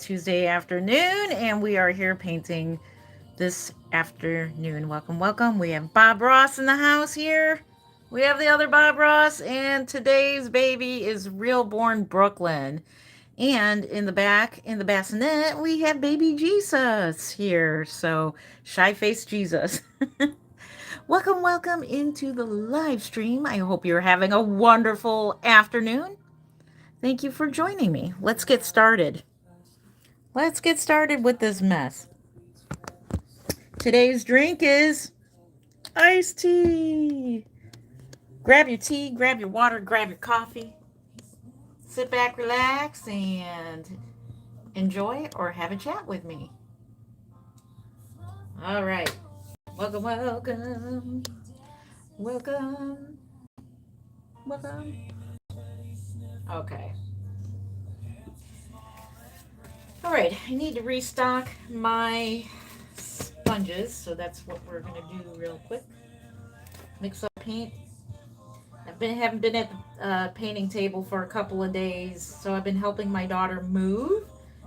Tuesday afternoon, and we are here painting this afternoon. Welcome, welcome. We have Bob Ross in the house here. We have the other Bob Ross, and today's baby is Reborn Brooklyn. And in the back, in the bassinet, we have baby Jesus here. So, shy face Jesus. Welcome, welcome into the live stream. I hope you're having a wonderful afternoon. Thank you for joining me. Let's get started. Let's get started with this mess. Today's drink is iced tea. Grab your tea, grab your water, grab your coffee. Sit back, relax, and enjoy or have a chat with me. All right. Welcome, welcome. Welcome. Welcome. Okay. All right. I need to restock my sponges, so that's what we're going to do real quick. Mix up paint. Haven't been at the painting table for a couple of days, so I've been helping my daughter move.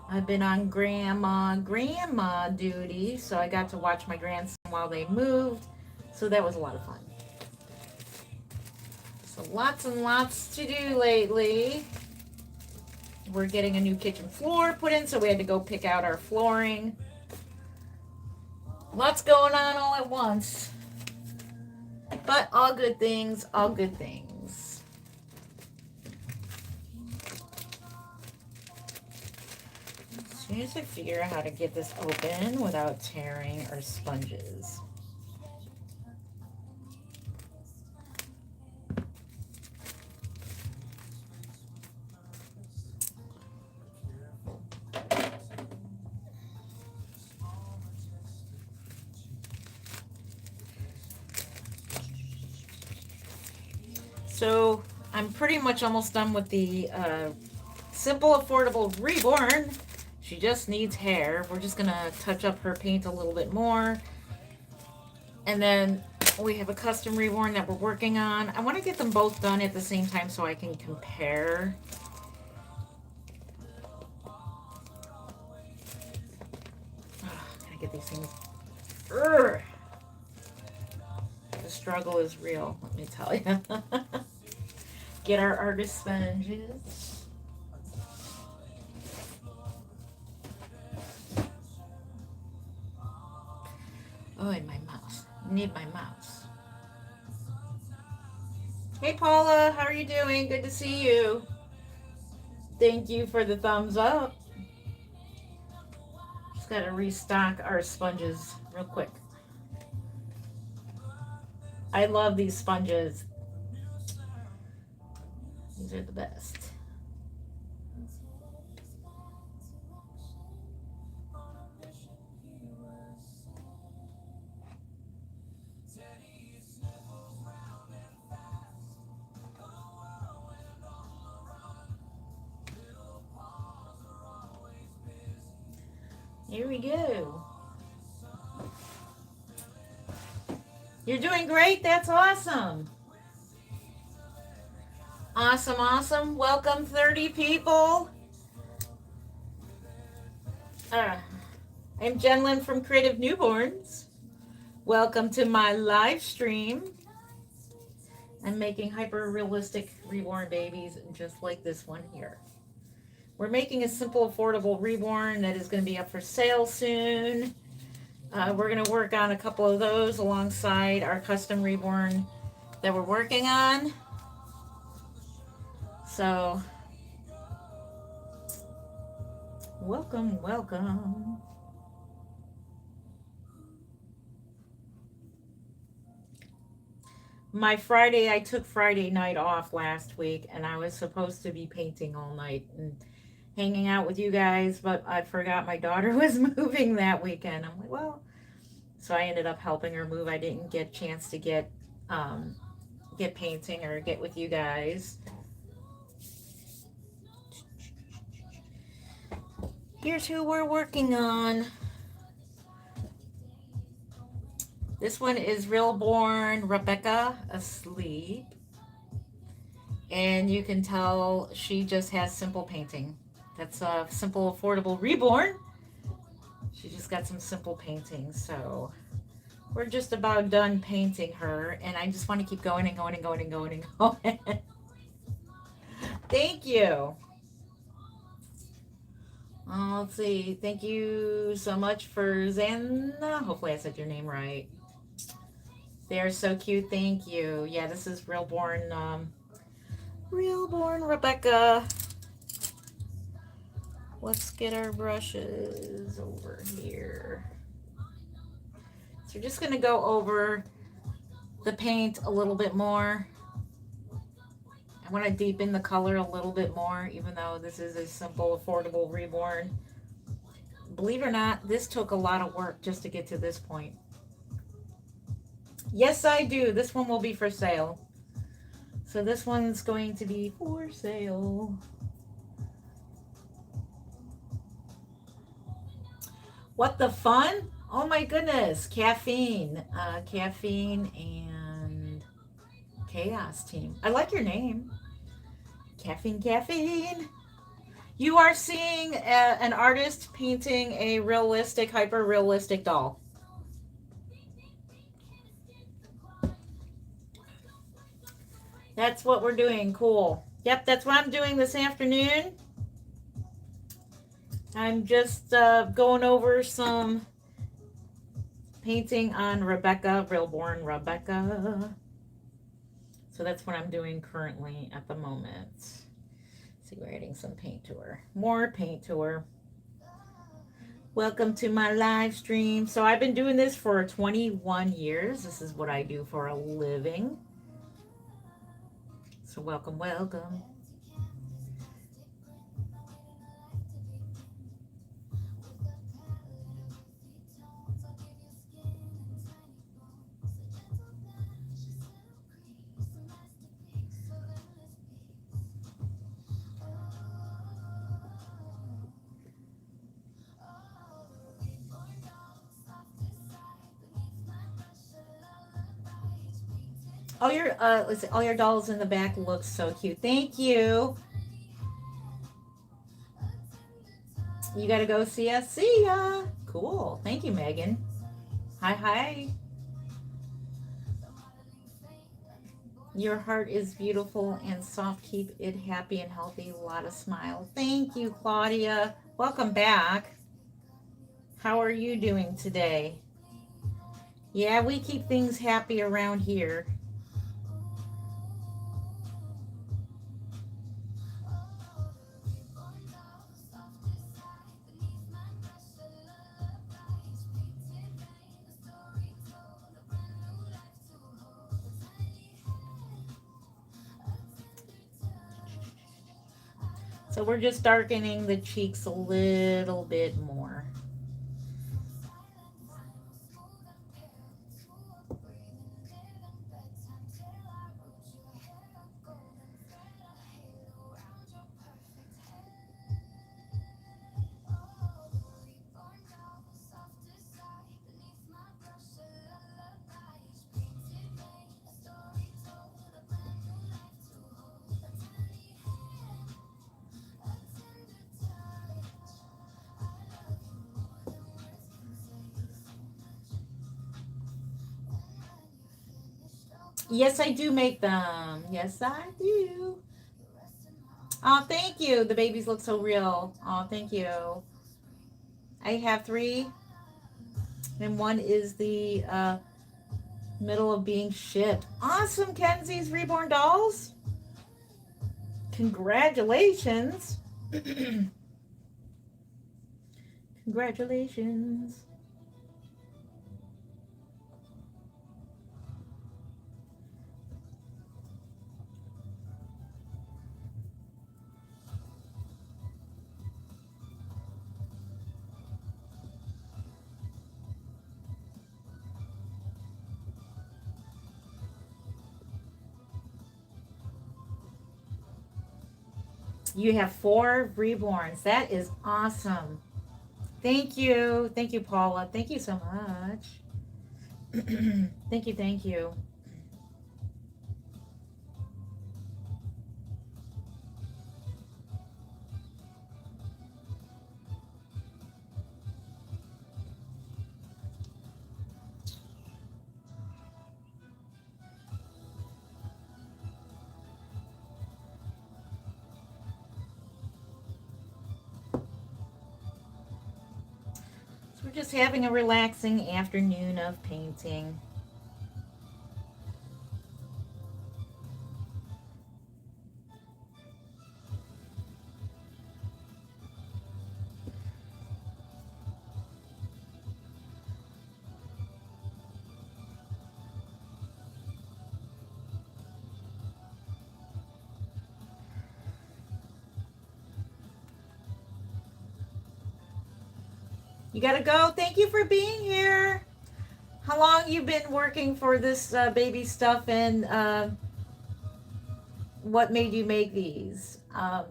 I've been on grandma duty, so I got to watch my grandson while they moved, so that was a lot of fun. So lots and lots to do lately. We're getting a new kitchen floor put in, so we had to go pick out our flooring. Lots going on all at once. But all good things, all good things. As soon as I figure out how to get this open without tearing our sponges. So I'm pretty much almost done with the simple, affordable Reborn. She just needs hair. We're just going to touch up her paint a little bit more. And then we have a custom Reborn that we're working on. I want to get them both done at the same time so I can compare. Gotta get these things. Urgh. The struggle is real, let me tell you. Get our artist sponges. Oh, and my mouse. Need my mouse. Hey, Paula, how are you doing? Good to see you. Thank you for the thumbs up. Just got to restock our sponges real quick. I love these sponges. These are the best. Here we go. You're doing great. That's awesome. Awesome, awesome. Welcome, 30 people. I'm Jenlyn from Creative Newborns. Welcome to my live stream. I'm making hyper-realistic reborn babies just like this one here. We're making a simple, affordable Reborn that is going to be up for sale soon. We're going to work on a couple of those alongside our custom Reborn that we're working on. So, welcome, welcome. I took Friday night off last week, and I was supposed to be painting all night and hanging out with you guys, but I forgot my daughter was moving that weekend. I'm like, well, so I ended up helping her move. I didn't get a chance to get painting or get with you guys. Here's who we're working on. This one is Reborn Rebecca asleep. And you can tell she just has simple painting. That's a simple, affordable Reborn. She just got some simple paintings, so we're just about done painting her, and I just want to keep going and going and going and going and going. Thank you. Let's see. Thank you so much for Zanna. Hopefully I said your name right. They're so cute. Thank you. Yeah, this is Reborn Rebecca. Let's get our brushes over here. So we're just going to go over the paint a little bit more. I want to deepen the color a little bit more, even though this is a simple, affordable Reborn. Believe it or not, this took a lot of work just to get to this point. Yes, I do. This one will be for sale. So this one's going to be for sale. What the fun? Oh my goodness. Caffeine. Caffeine and Chaos Team. I like your name. Caffeine. You are seeing an artist painting a realistic, hyper-realistic doll. That's what we're doing. Cool. Yep, that's what I'm doing this afternoon. I'm just going over some painting on Rebecca, Reborn Rebecca. So that's what I'm doing currently at the moment. Let's see, we're adding some paint to her. More paint to her. Welcome to my live stream. So I've been doing this for 21 years. This is what I do for a living. So welcome, welcome. All your dolls in the back look so cute. Thank you. You gotta go see us. See ya. Cool. Thank you, Megan. Hi. Your heart is beautiful and soft. Keep it happy and healthy. A lot of smiles. Thank you, Claudia. Welcome back. How are you doing today? Yeah, we keep things happy around here. So we're just darkening the cheeks a little bit more. Yes, I do make them. Yes, I do. Oh, thank you. The babies look so real. Oh, thank you. I have 3, and one is the middle of being shipped. Awesome, Kenzie's Reborn Dolls. Congratulations. Congratulations. You have 4 reborns. That is awesome. Thank you. Thank you, Paula. Thank you so much. Thank you. So we're just having a relaxing afternoon of painting. You gotta go. Thank you for being here. How long you been working for this baby stuff, and what made you make these? I've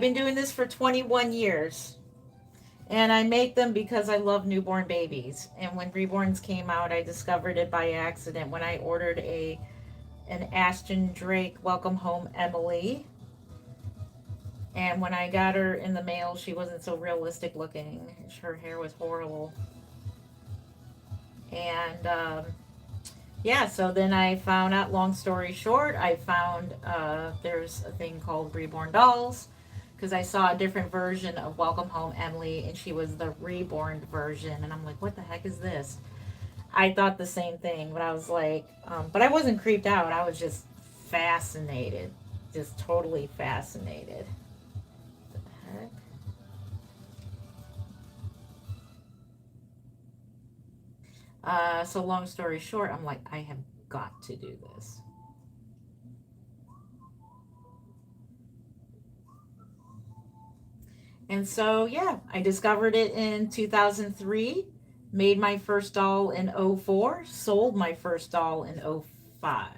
been doing this for 21 years. And I make them because I love newborn babies. And when Reborns came out, I discovered it by accident when I ordered an Ashton Drake Welcome Home Emily. And when I got her in the mail, she wasn't so realistic looking. Her hair was horrible. And yeah, so then I found out, long story short, I found there's a thing called Reborn Dolls, because I saw a different version of Welcome Home Emily, and she was the reborn version. And I'm like, what the heck is this? I thought the same thing, but I was like, but I wasn't creeped out. I was just fascinated, just totally fascinated. What the heck? So long story short, I'm like, I have got to do this. And so, yeah, I discovered it in 2003, made my first doll in '04, sold my first doll in '05.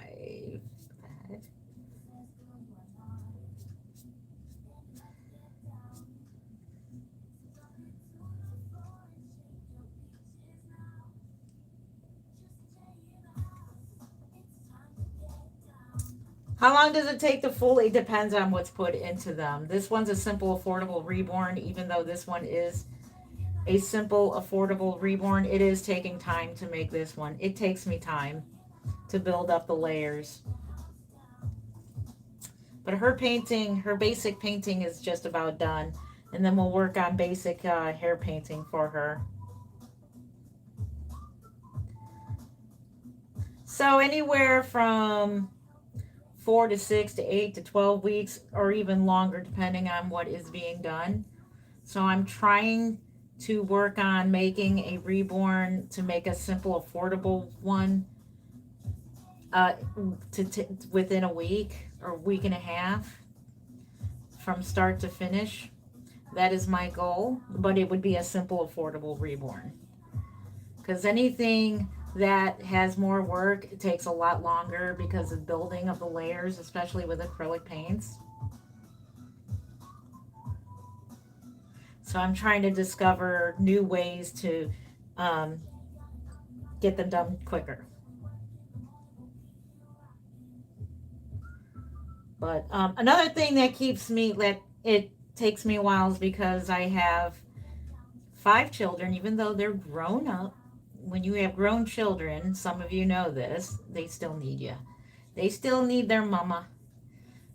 How long does it take to fully? Depends on what's put into them. This one's a simple, affordable reborn, even though this one is a simple, affordable reborn. It is taking time to make this one. It takes me time to build up the layers. But her painting, her basic painting is just about done. And then we'll work on basic hair painting for her. So anywhere from 4 to 6 to 8 to 12 weeks, or even longer, depending on what is being done. So I'm trying to work on making a reborn to make a simple, affordable one uh, within a week or week and a half from start to finish. That is my goal, but it would be a simple, affordable reborn. Because anything that has more work, it takes a lot longer because of building of the layers, especially with acrylic paints. So I'm trying to discover new ways to um, get them done quicker. But another thing that keeps me that it takes me a while is because I have 5 children, even though they're grown up. When you have grown children, some of you know this, they still need you. They still need their mama.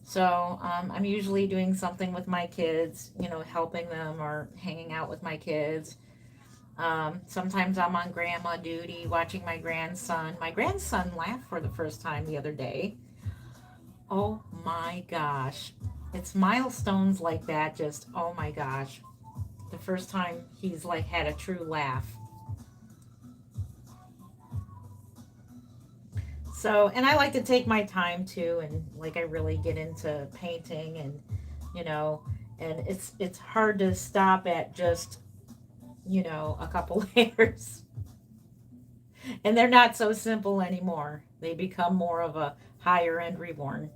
So I'm usually doing something with my kids, helping them or hanging out with my kids. Sometimes I'm on grandma duty watching my grandson. My grandson laughed for the first time the other day. Oh my gosh. It's milestones like that, just oh my gosh. The first time he's like had a true laugh. So, and I like to take my time too, and like I really get into painting, and you know, and it's hard to stop at just a couple layers, and they're not so simple anymore. They become more of a higher end reborn.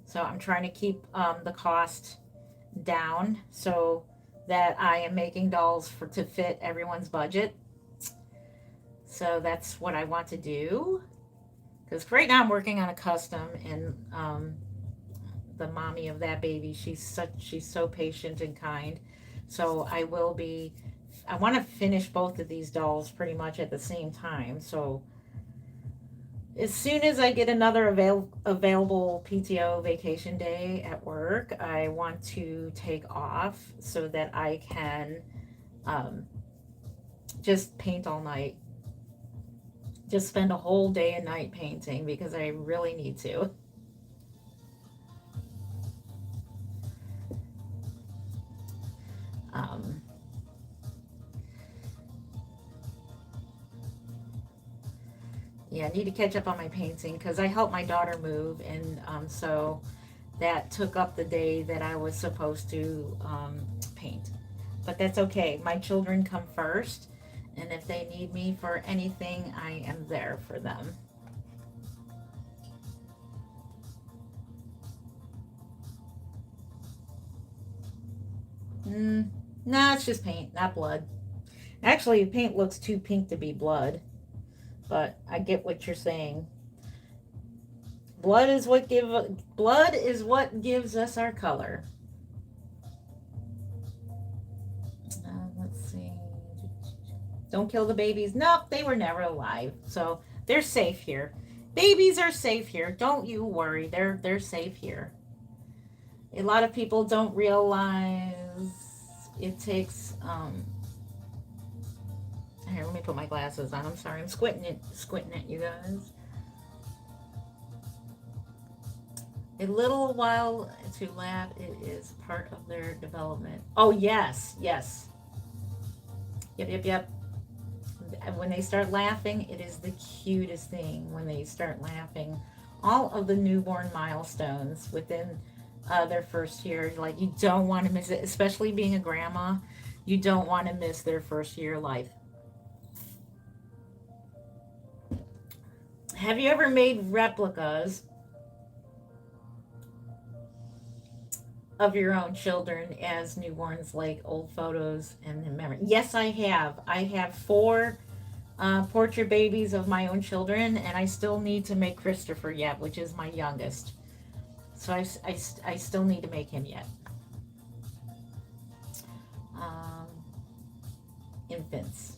So I'm trying to keep the cost down so that I am making dolls for to fit everyone's budget. So that's what I want to do. Because right now I'm working on a custom, and the mommy of that baby, she's so patient and kind. So I want to finish both of these dolls pretty much at the same time. So As soon as I get another available PTO vacation day at work, I want to take off so that I can um, just paint all night. Just spend a whole day and night painting because I really need to. Um, yeah, I need to catch up on my painting because I helped my daughter move, and so that took up the day that I was supposed to paint. But that's okay. My children come first, and if they need me for anything, I am there for them. Mm, nah, it's just paint, not blood. Actually, paint looks too pink to be blood, but I get what you're saying. Blood is what gives us our color. Let's see. Don't kill the babies. Nope, they were never alive, so they're safe here. Babies are safe here. Don't you worry. They're safe here. A lot of people don't realize it takes. Here, let me put my glasses on. I'm sorry. I'm squinting at you guys. A little while to laugh. It is part of their development. Oh yes, yes. Yep, yep, yep. When they start laughing, it is the cutest thing when they start laughing. All of the newborn milestones within their first year, like you don't want to miss it, especially being a grandma. You don't want to miss their first year of life. Have you ever made replicas of your own children as newborns, like old photos and memory? Yes, I have. I have four portrait babies of my own children, and I still need to make Christopher yet, which is my youngest. So I still need to make him yet. Um, Infants.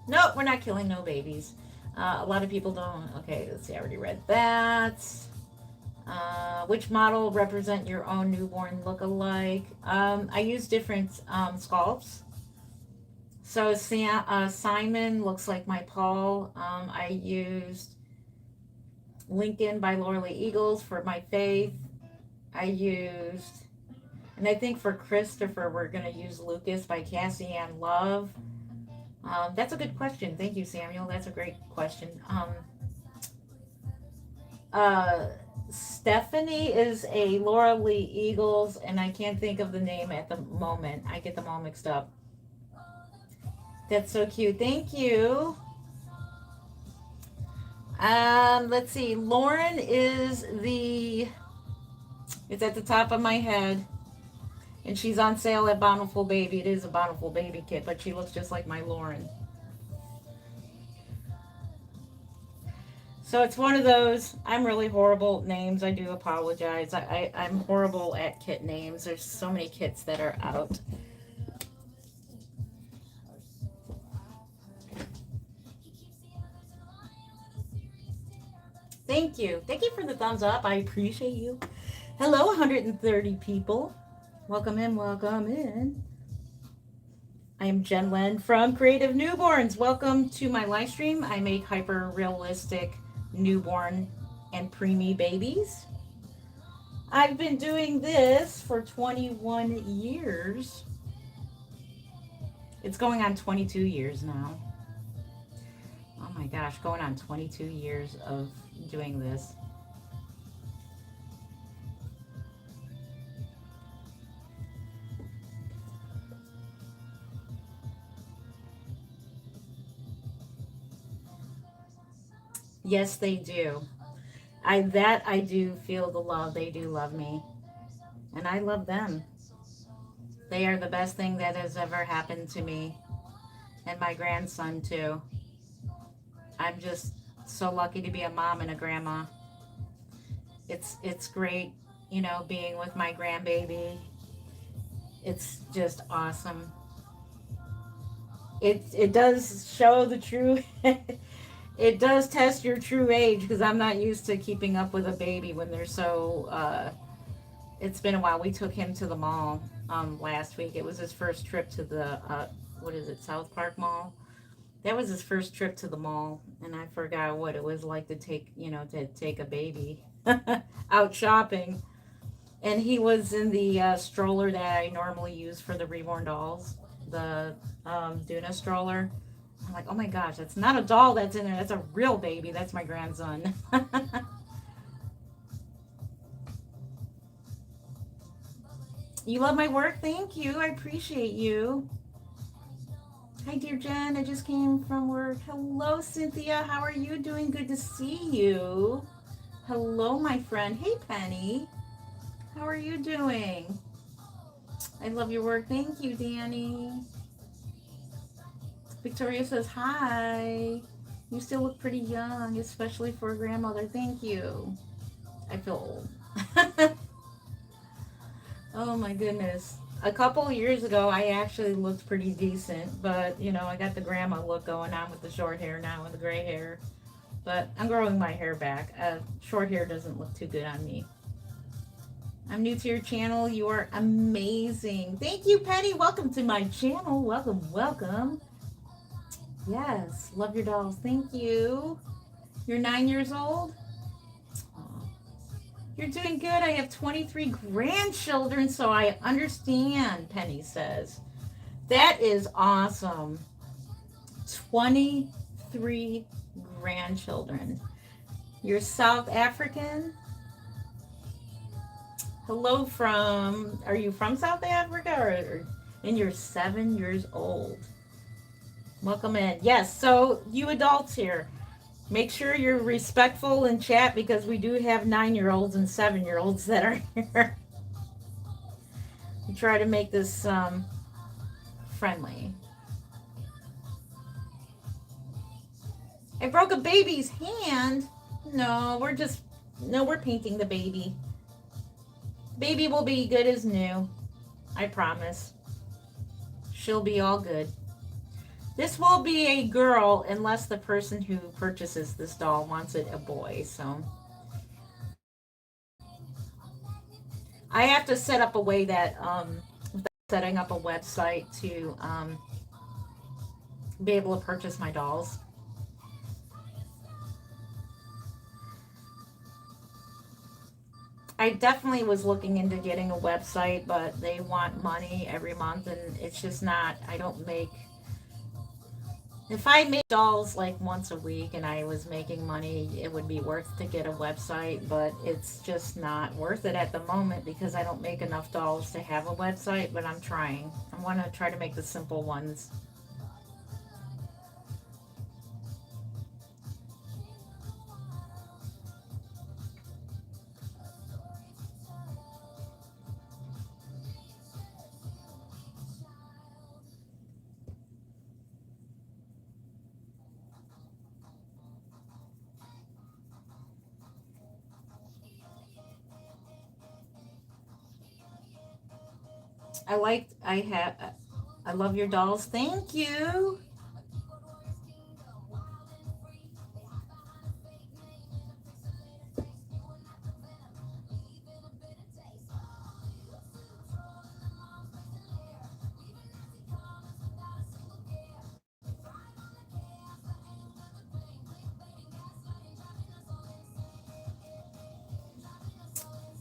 Nope, we're not killing no babies. A lot of people don't. Okay, let's see. I already read that. Which model represent your own newborn look-alike? I use different sculpts. So Simon looks like my Paul. I used Lincoln by Laura Lee Eagles for my Faith. I used, and I think for Christopher, we're going to use Lucas by Cassie Ann Love. That's a good question. Thank you, Samuel. That's a great question. Uh, Stephanie is a Laura Lee Eagles, and I can't think of the name at the moment. I get them all mixed up. That's so cute. Thank you. Let's see. Lauren is the. It's at the top of my head, and she's on sale at Bountiful Baby. It is a Bountiful Baby kit, but she looks just like my Lauren. So it's one of those. I'm really horrible at names. I do apologize. I'm horrible at kit names. There's so many kits that are out. Thank you. Thank you for the thumbs up. I appreciate you. Hello, 130 people. Welcome in, welcome in. I am Jen Len from Creative Newborns. Welcome to my live stream. I make hyper realistic newborn and preemie babies. I've been doing this for 21 years. It's going on 22 years now. Oh my gosh, going on 22 years of doing this. Yes, they do. I do feel the love. They do love me. And I love them. They are the best thing that has ever happened to me. And my grandson too. I'm just so lucky to be a mom and a grandma. It's great, being with my grandbaby. It's just awesome. it does show the true. It does test your true age because I'm not used to keeping up with a baby when they're so. It's been a while. We took him to the mall last week. It was his first trip to the what is it, South Park Mall. That was his first trip to the mall, and I forgot what it was like to take a baby out shopping. And he was in the stroller that I normally use for the Reborn dolls, the Duna stroller. I'm like, oh my gosh, that's not a doll that's in there. That's a real baby. That's my grandson. You love my work? Thank you. I appreciate you. Hi, dear Jen. I just came from work. Hello, Cynthia. How are you doing? Good to see you. Hello, my friend. Hey, Penny. How are you doing? I love your work. Thank you, Danny. Victoria says, hi. You still look pretty young, especially for a grandmother. Thank you. I feel old. Oh my goodness. A couple years ago, I actually looked pretty decent, but I got the grandma look going on with the short hair now and the gray hair. But I'm growing my hair back. Short hair doesn't look too good on me. I'm new to your channel. You are amazing. Thank you, Penny. Welcome to my channel. Welcome, welcome. Yes, love your dolls. Thank you. You're 9 years old? Aw. You're doing good. I have 23 grandchildren, so I understand, Penny says. That is awesome. 23 grandchildren. You're South African? Hello from, are you from South Africa and you're 7 years old? Welcome in. Yes, so you adults here, make sure you're respectful in chat because we do have 9-year-olds and 7-year-olds that are here. We try to make this friendly. I broke a baby's hand. No, we're painting the baby. Baby will be good as new. I promise. She'll be all good. This will be a girl unless the person who purchases this doll wants it a boy, so. I have to set up a way that, setting up a website to be able to purchase my dolls. I definitely was looking into getting a website, but they want money every month, and it's just not, I don't make, if I made dolls like once a week and I was making money, it would be worth to get a website, but it's just not worth it at the moment because I don't make enough dolls to have a website, but I'm trying. I want to try to make the simple ones. I love your dolls. Thank you.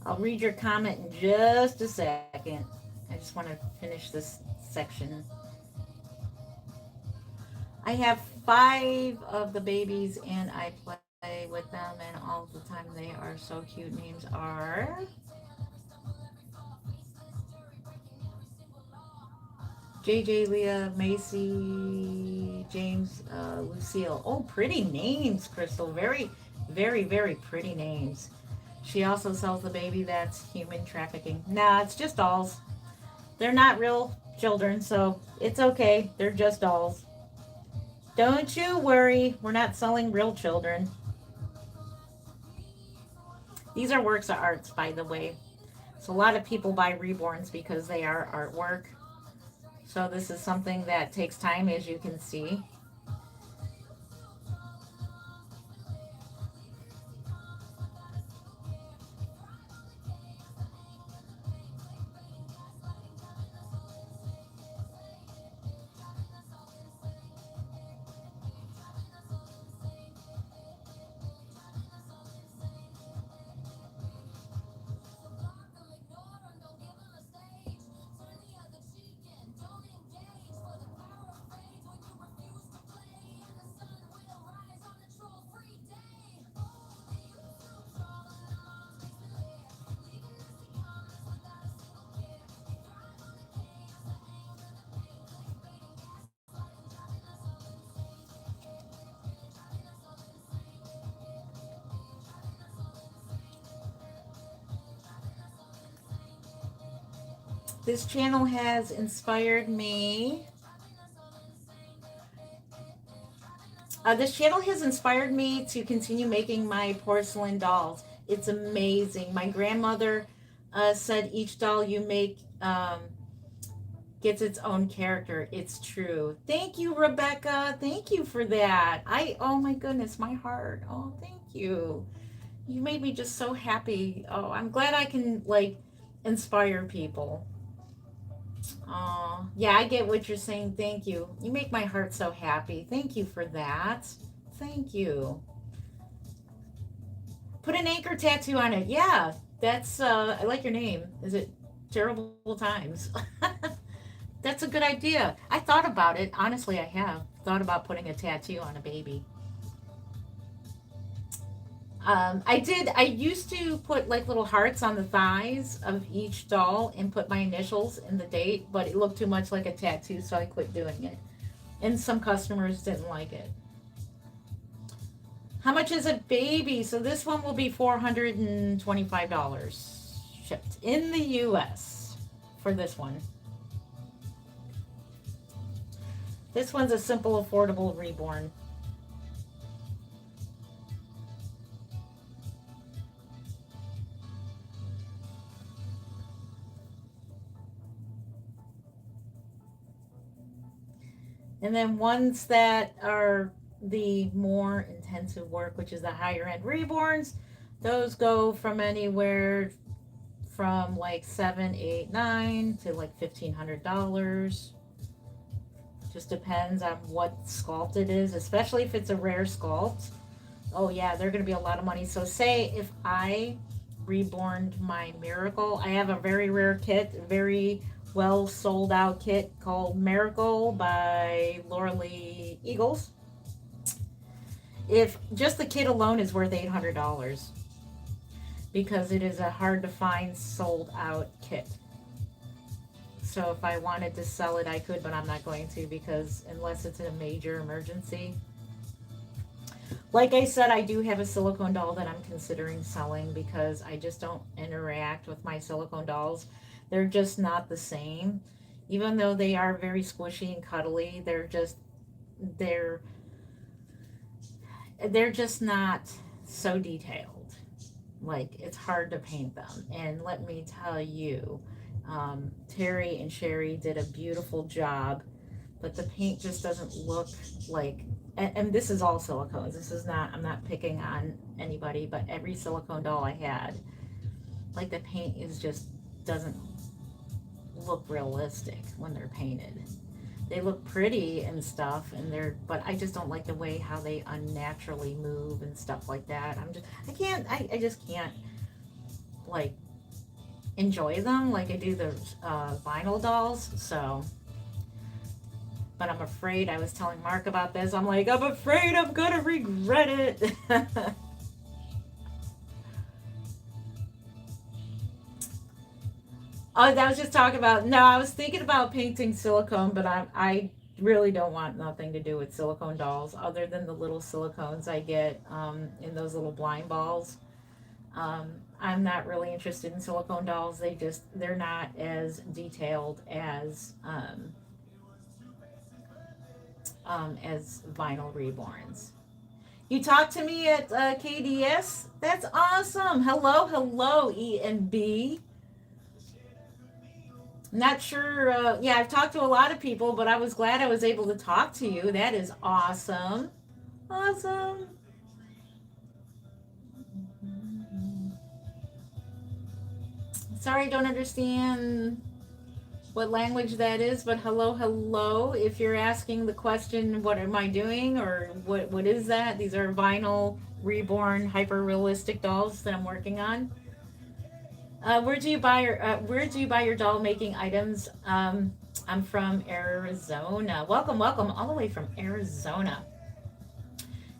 I'll read your comment in just a second. I just want to finish this section. I have 5 of the babies and I play with them and all the time. They are so cute. Names are JJ, Leah, Macy, James, Lucille. Oh, pretty names, Crystal. Very, very, very pretty names. She also sells the baby that's human trafficking. Nah, it's just dolls. They're not real children, so it's okay. They're just dolls. Don't you worry. We're not selling real children. These are works of arts, by the way. So a lot of people buy Reborns because they are artwork. So this is something that takes time, as you can see. This channel has inspired me. This channel has inspired me to continue making my porcelain dolls. It's amazing. My grandmother said each doll you make gets its own character. It's true. Thank you, Rebecca. Thank you for that. Oh my goodness, my heart. Oh, thank you. You made me just so happy. Oh, I'm glad I can like inspire people. Oh, yeah, I get what you're saying. Thank you. You make my heart so happy. Thank you for that. Thank you. Put an anchor tattoo on it. Yeah, that's, I like your name. Is it Terrible Times? That's a good idea. I thought about it. Honestly, I have thought about putting a tattoo on a baby. I did. I used to put like little hearts on the thighs of each doll and put my initials and the date, but it looked too much like a tattoo, so I quit doing it. And some customers didn't like it. How much is a baby? So this one will be $425 shipped in the US for this one. This one's a simple, affordable reborn. And then ones that are the more intensive work, which is the higher end reborns, those go from anywhere from like 7, 8, 9 to like $1,500. Just depends on what sculpt it is, especially if it's a rare sculpt. Oh yeah, they're gonna be a lot of money. So say if I reborned my Miracle, I have a very rare kit, very well sold out kit called Miracle by Laura Lee Eagles. If just the kit alone is worth $800 because it is a hard to find sold out kit. So if I wanted to sell it, I could, but I'm not going to because unless it's a major emergency. Like I said, I do have a silicone doll that I'm considering selling because I just don't interact with my silicone dolls. They're just not the same. Even though they are very squishy and cuddly, they're they're just not so detailed. Like it's hard to paint them. And let me tell you, Terry and Sherry did a beautiful job, but the paint just doesn't look like. And this is all silicones. This is not. I'm not picking on anybody, but every silicone doll I had, like the paint is just doesn't look realistic when they're painted. They look pretty and stuff, and but I just don't like the way how they unnaturally move and stuff like that. I can't, I just can't like enjoy them like I do the vinyl dolls. So, but I'm afraid. I was telling Mark about this. I'm like, I'm afraid I'm gonna regret it. Oh, that was just talking about. No, I was thinking about painting silicone, but I really don't want nothing to do with silicone dolls other than the little silicones I get in those little blind balls. I'm not really interested in silicone dolls. They're not as detailed as vinyl reborns. You talked to me at KDS. That's awesome. Hello, hello, E and B. Not sure. Yeah, I've talked to a lot of people, but I was glad I was able to talk to you. That is awesome. Awesome. Sorry, I don't understand what language that is, but hello, hello. If you're asking the question, what am I doing, or what is that? These are vinyl reborn hyper realistic dolls that I'm working on. Where do you buy your doll making items? I'm from Arizona. Welcome, welcome, all the way from Arizona.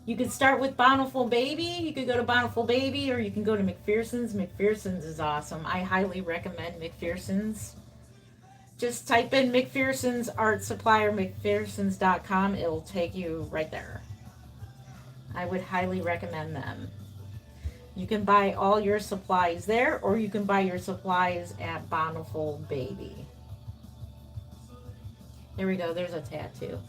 You could start with Bountiful Baby. You could go to Bountiful Baby, or you can go to McPherson's. McPherson's is awesome. I highly recommend McPherson's. Just type in McPherson's Art Supply or McPherson's.com. It'll take you right there. I would highly recommend them. You can buy all your supplies there, or you can buy your supplies at Bountiful Baby. There we go. There's a tattoo.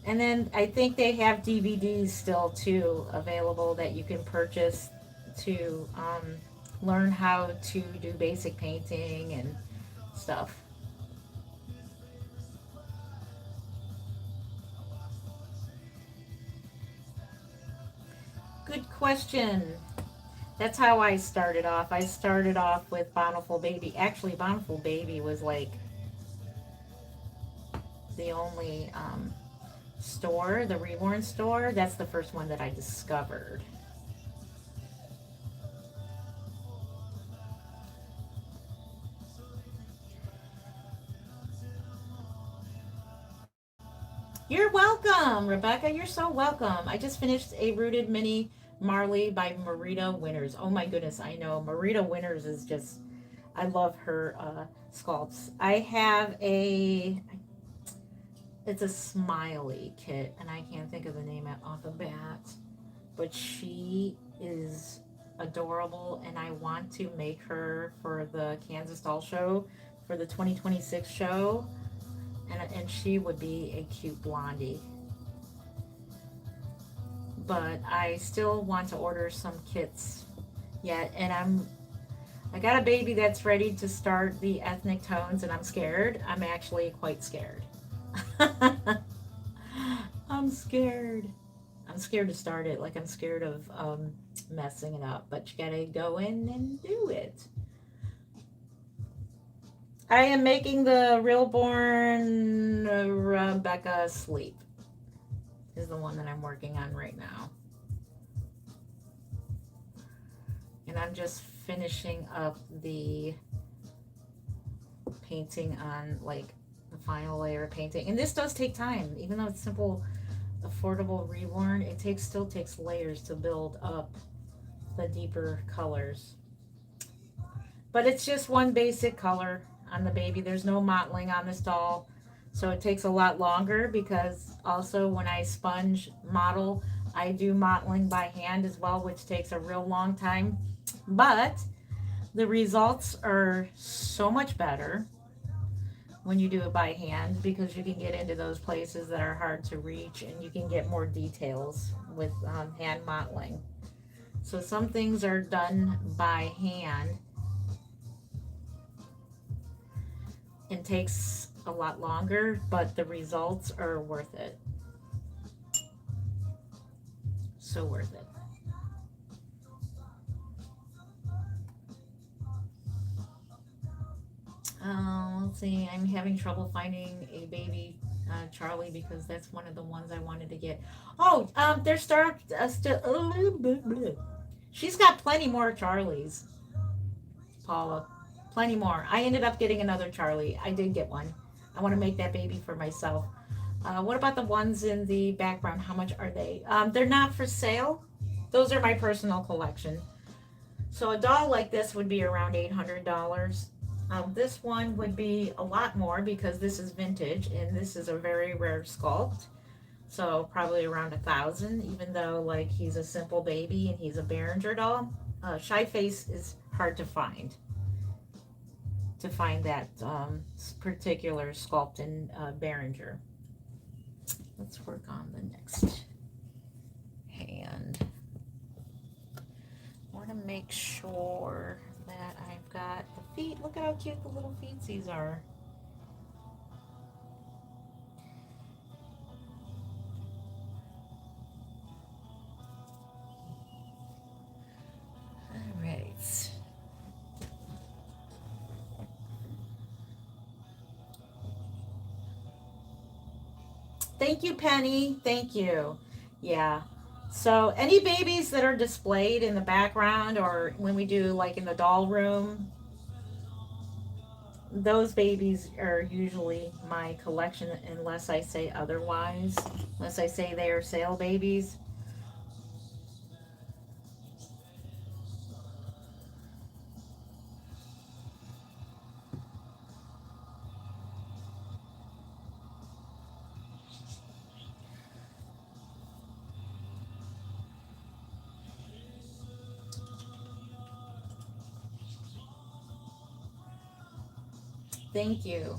And then I think they have DVDs still too available that you can purchase to learn how to do basic painting and stuff. Good question. That's how I started off. I started off with Bountiful Baby. Actually, Bountiful Baby was like the only store, the Reborn store. That's the first one that I discovered. You're welcome, Rebecca. You're so welcome. I just finished a Rooted Mini Marley by Marita Winters. Oh my goodness, I know. Marita Winters is just, I love her sculpts. I have it's a smiley kit, and I can't think of the name off the bat, but she is adorable, and I want to make her for the Kansas Doll Show, for the 2026 show, and she would be a cute blondie. But I still want to order some kits yet, and I got a baby that's ready to start the ethnic tones, and I'm scared. I'm actually quite scared. I'm scared. I'm scared to start it. Like I'm scared of messing it up. But you gotta go in and do it. I am making the Realborn Rebecca Sleep is the one that I'm working on right now. And I'm just finishing up the painting on like the final layer of painting. And this does take time, even though it's simple, affordable reborn. It still takes layers to build up the deeper colors. But it's just one basic color on the baby. There's no mottling on this doll. So it takes a lot longer because also when I sponge model, I do mottling by hand as well, which takes a real long time. But the results are so much better when you do it by hand because you can get into those places that are hard to reach and you can get more details with hand mottling. So some things are done by hand and takes a lot longer, but the results are worth it. So worth it. Let's see. I'm having trouble finding a baby Charlie because that's one of the ones I wanted to get. Oh, there's still. She's got plenty more Charlies, Paula. Plenty more. I ended up getting another Charlie. I did get one. I want to make that baby for myself. What about the ones in the background? How much are they? They're not for sale. Those are my personal collection. So a doll like this would be around $800. This one would be a lot more because this is vintage and this is a very rare sculpt. So probably around 1,000, even though like he's a simple baby and he's a Behringer doll. Shy Face is hard to find that particular sculpt in Behringer. Let's work on the next hand. to make sure that I've got the feet. Look at how cute the little feetsies are. All right. Thank you, Penny. Thank you. Yeah. So, any babies that are displayed in the background or when we do like in the doll room, those babies are usually my collection unless I say otherwise. Unless I say they are sale babies. Thank you.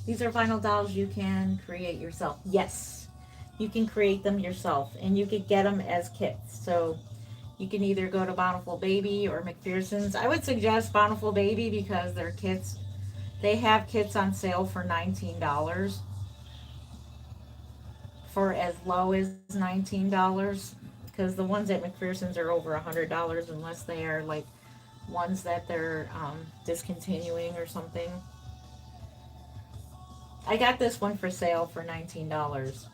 These are vinyl dolls you can create yourself. Yes, you can create them yourself and you can get them as kits. So you can either go to Bountiful Baby or McPherson's. I would suggest Bountiful Baby because their kits, they have kits on sale for $19 for as low as $19 because the ones at McPherson's are over $100 unless they are like ones that they're discontinuing or something. I got this one for sale for $19.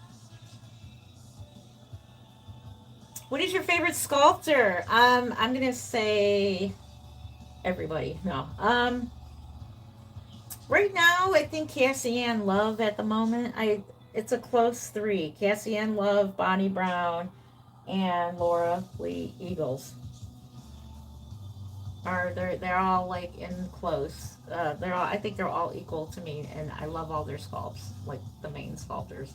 What is your favorite sculptor? I'm gonna say everybody. No. Right now I think Cassie Ann Love at the moment. It's a close three. Cassie Ann Love, Bonnie Brown, and Laura Lee Eagles. Are they're all like in close. They're all I think they're all equal to me, and I love all their sculpts, like the main sculptors.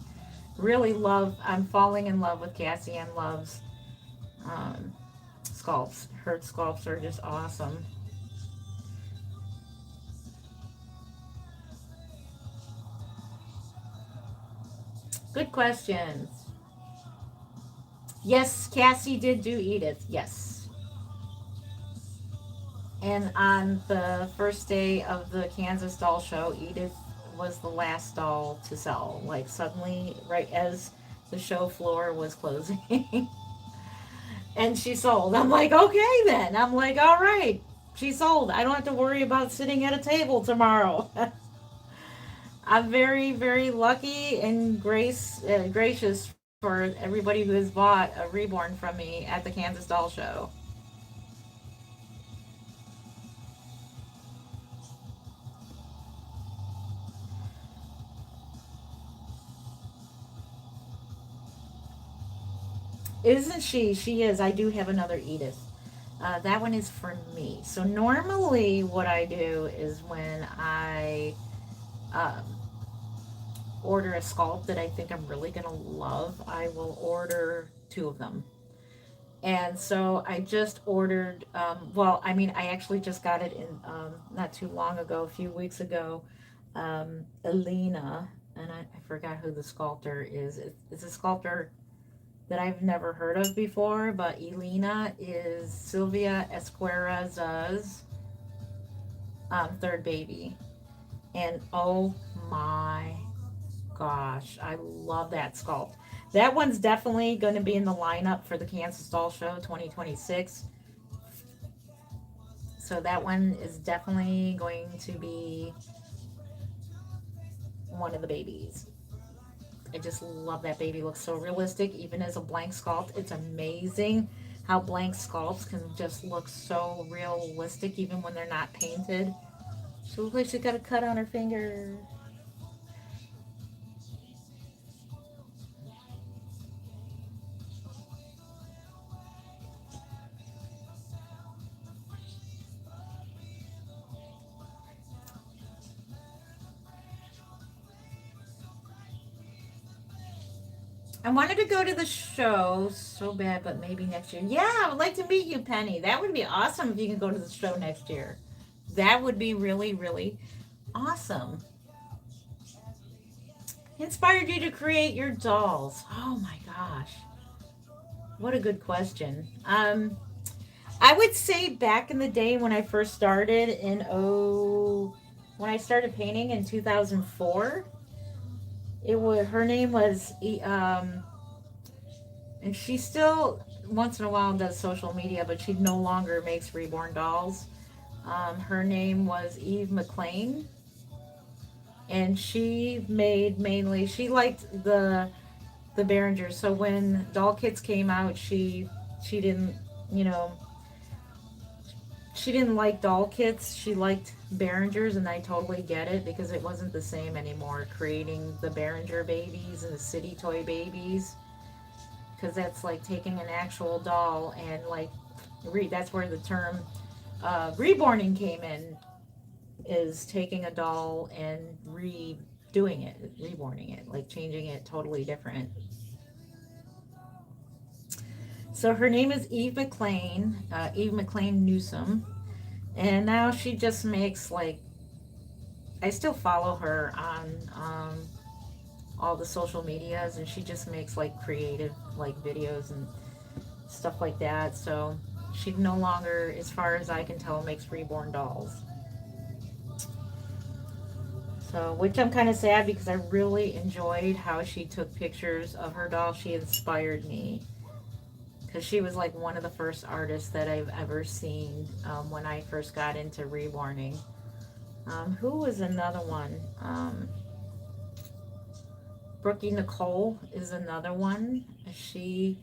Really love. I'm falling in love with Cassie Ann Love's um, sculpts. Her sculpts are just awesome. Good questions. Yes, Cassie did do Edith. Yes. And on the first day of the Kansas doll show, Edith was the last doll to sell. Like suddenly, right as the show floor was closing, and she sold. I'm like, okay then. I'm like, all right, she sold. I don't have to worry about sitting at a table tomorrow. I'm very, very lucky and gracious for everybody who has bought a Reborn from me at the Kansas Doll Show. Isn't she? She is. I do have another Edith. That one is for me. So normally, what I do is when I um, order a sculpt that I think I'm really gonna love, I will order two of them. And so I just ordered. Well, I mean, I actually just got it in not too long ago, a few weeks ago. Elena, and I forgot who the sculptor is. It's a sculptor that I've never heard of before, but Elena is Sylvia Esqueraza's third baby. And oh my gosh, I love that sculpt. That one's definitely going to be in the lineup for the Kansas Doll Show 2026. So that one is definitely going to be one of the babies. I just love that baby. Looks so realistic, even as a blank sculpt. It's amazing how blank sculpts can just look so realistic, even when they're not painted. She looks like she's got a cut on her finger. I wanted to go to the show so bad, but maybe next year. Yeah, I would like to meet you, Penny. That would be awesome if you can go to the show next year. That would be really, really awesome. Inspired you to create your dolls? Oh my gosh. What a good question. I would say back in the day when I first started when I started painting in 2004, it was her name was and she still once in a while does social media, but she no longer makes Reborn dolls. Her name was Eve McLean, and she made mainly she liked the Behringers. So when doll kits came out, she didn't you know she didn't like doll kits. She liked Behringers, and I totally get it because it wasn't the same anymore. Creating the Behringer babies and the City Toy babies, because that's like taking an actual doll and like that's where the term reborning came in, is taking a doll and redoing it, reborning it, like changing it totally different. So her name is Eve McLean Newsom, and now she just makes like I still follow her on all the social medias, and she just makes like creative like videos and stuff like that. So she no longer, as far as I can tell, makes reborn dolls. So, which I'm kind of sad because I really enjoyed how she took pictures of her doll. She inspired me because she was like one of the first artists that I've ever seen when I first got into reborning. Who was another one? Brookie Nicole is another one. She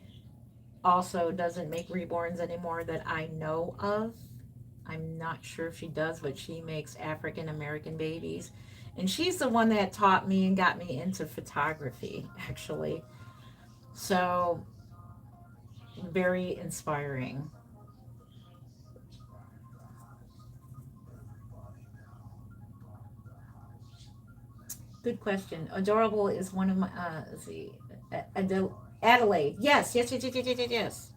also doesn't make reborns anymore that I know of. I'm not sure if she does, but she makes African American babies. And she's the one that taught me and got me into photography, actually. So, very inspiring. Good question. Adorable is one of my, let's see, Adelaide. Yes, yes, yes, yes, yes, yes, yes. Yes.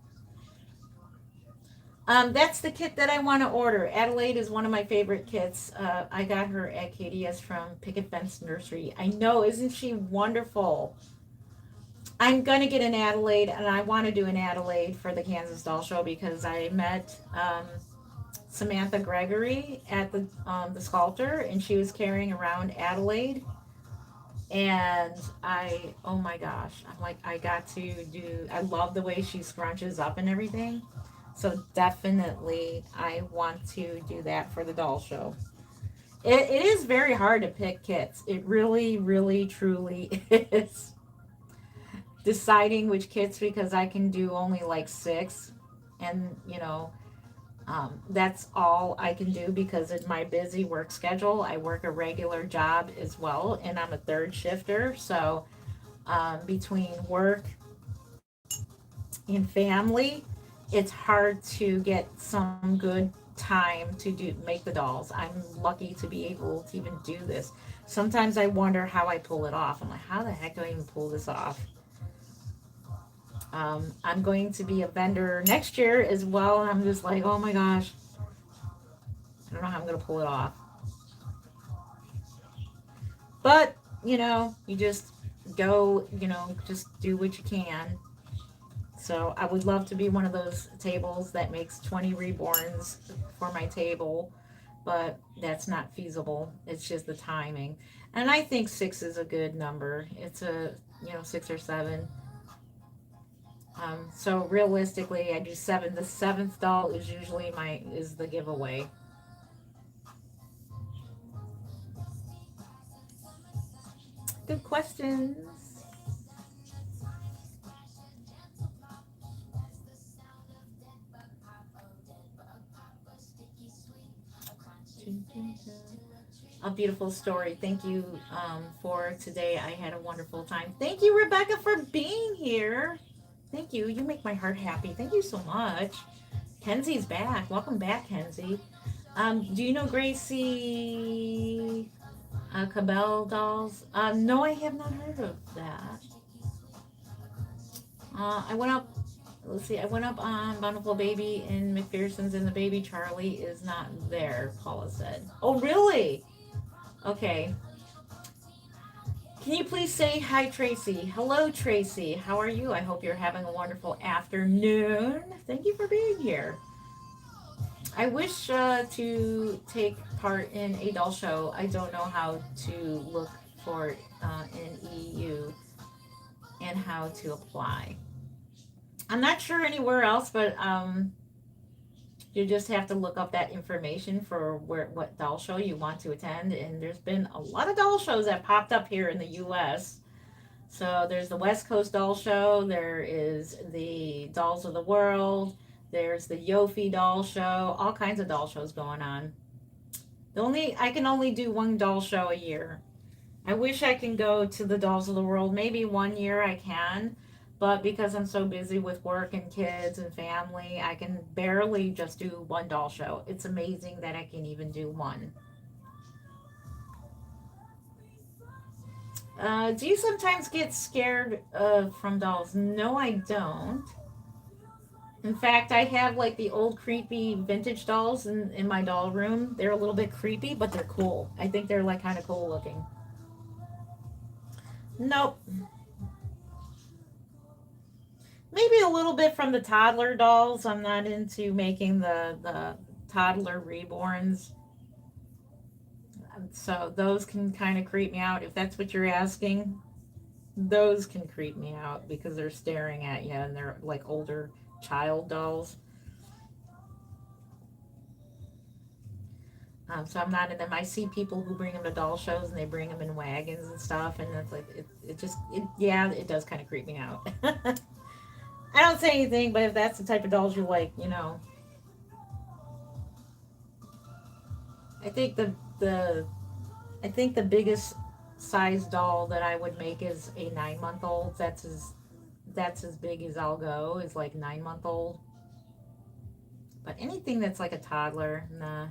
That's the kit that I want to order. Adelaide is one of my favorite kits. I got her at KDS from Picket Fence Nursery. I know, isn't she wonderful? I'm gonna get an Adelaide, and I want to do an Adelaide for the Kansas Doll Show because I met Samantha Gregory at the sculptor, and she was carrying around Adelaide, and oh my gosh, I'm like I got to do. I love the way she scrunches up and everything. So definitely, I want to do that for the doll show. It is very hard to pick kits. It really, really, truly is. Deciding which kits because I can do only like six, and that's all I can do because of my busy work schedule. I work a regular job as well, and I'm a third shifter. So between work and family, it's hard to get some good time to make the dolls. I'm lucky to be able to even do this. Sometimes I wonder how I pull it off. I'm like, how the heck do I even pull this off? I'm going to be a vendor next year as well, and I'm just like, oh my gosh, I don't know how I'm going to pull it off. But, you just go, just do what you can. So I would love to be one of those tables that makes 20 reborns for my table, but that's not feasible. It's just the timing. And I think six is a good number. It's six or seven. So realistically, I do seven. The seventh doll is usually is the giveaway. Good questions. A beautiful story. Thank you for today. I had a wonderful time. Thank you, Rebecca, for being here. Thank you. You make my heart happy. Thank you so much. Kenzie's back. Welcome back, Kenzie. Do you know Gracie Cabell dolls? No, I have not heard of that. I went up. Let's see. I went up on Bountiful Baby in McPherson's, and the baby Charlie is not there. Paula said. Oh, really? Okay. Can you please say hi, Tracy? Hello, Tracy. How are you? I hope you're having a wonderful afternoon. Thank you for being here. I wish to take part in a doll show. I don't know how to look for it in EU and how to apply. I'm not sure anywhere else, but you just have to look up that information for where what doll show you want to attend. And there's been a lot of doll shows that popped up here in the U.S. So there's the West Coast Doll Show. There is the Dolls of the World. There's the Yofi Doll Show. All kinds of doll shows going on. I can only do one doll show a year. I wish I can go to the Dolls of the World. Maybe one year I can, but because I'm so busy with work and kids and family, I can barely just do one doll show. It's amazing that I can even do one. Do you sometimes get scared from dolls? No, I don't. In fact, I have like the old creepy vintage dolls in my doll room. They're a little bit creepy, but they're cool. I think they're like kind of cool looking. Nope. Maybe a little bit from the toddler dolls. I'm not into making the toddler reborns. So those can kind of creep me out if that's what you're asking. Those can creep me out because they're staring at you and they're like older child dolls. So I'm not in them. I see people who bring them to doll shows and they bring them in wagons and stuff, and it's like yeah, it does kind of creep me out. I don't say anything, but if that's the type of dolls you like, I think the I think the biggest size doll that I would make is a 9 month old. That's as big as I'll go is like 9 month old. But anything that's like a toddler, nah.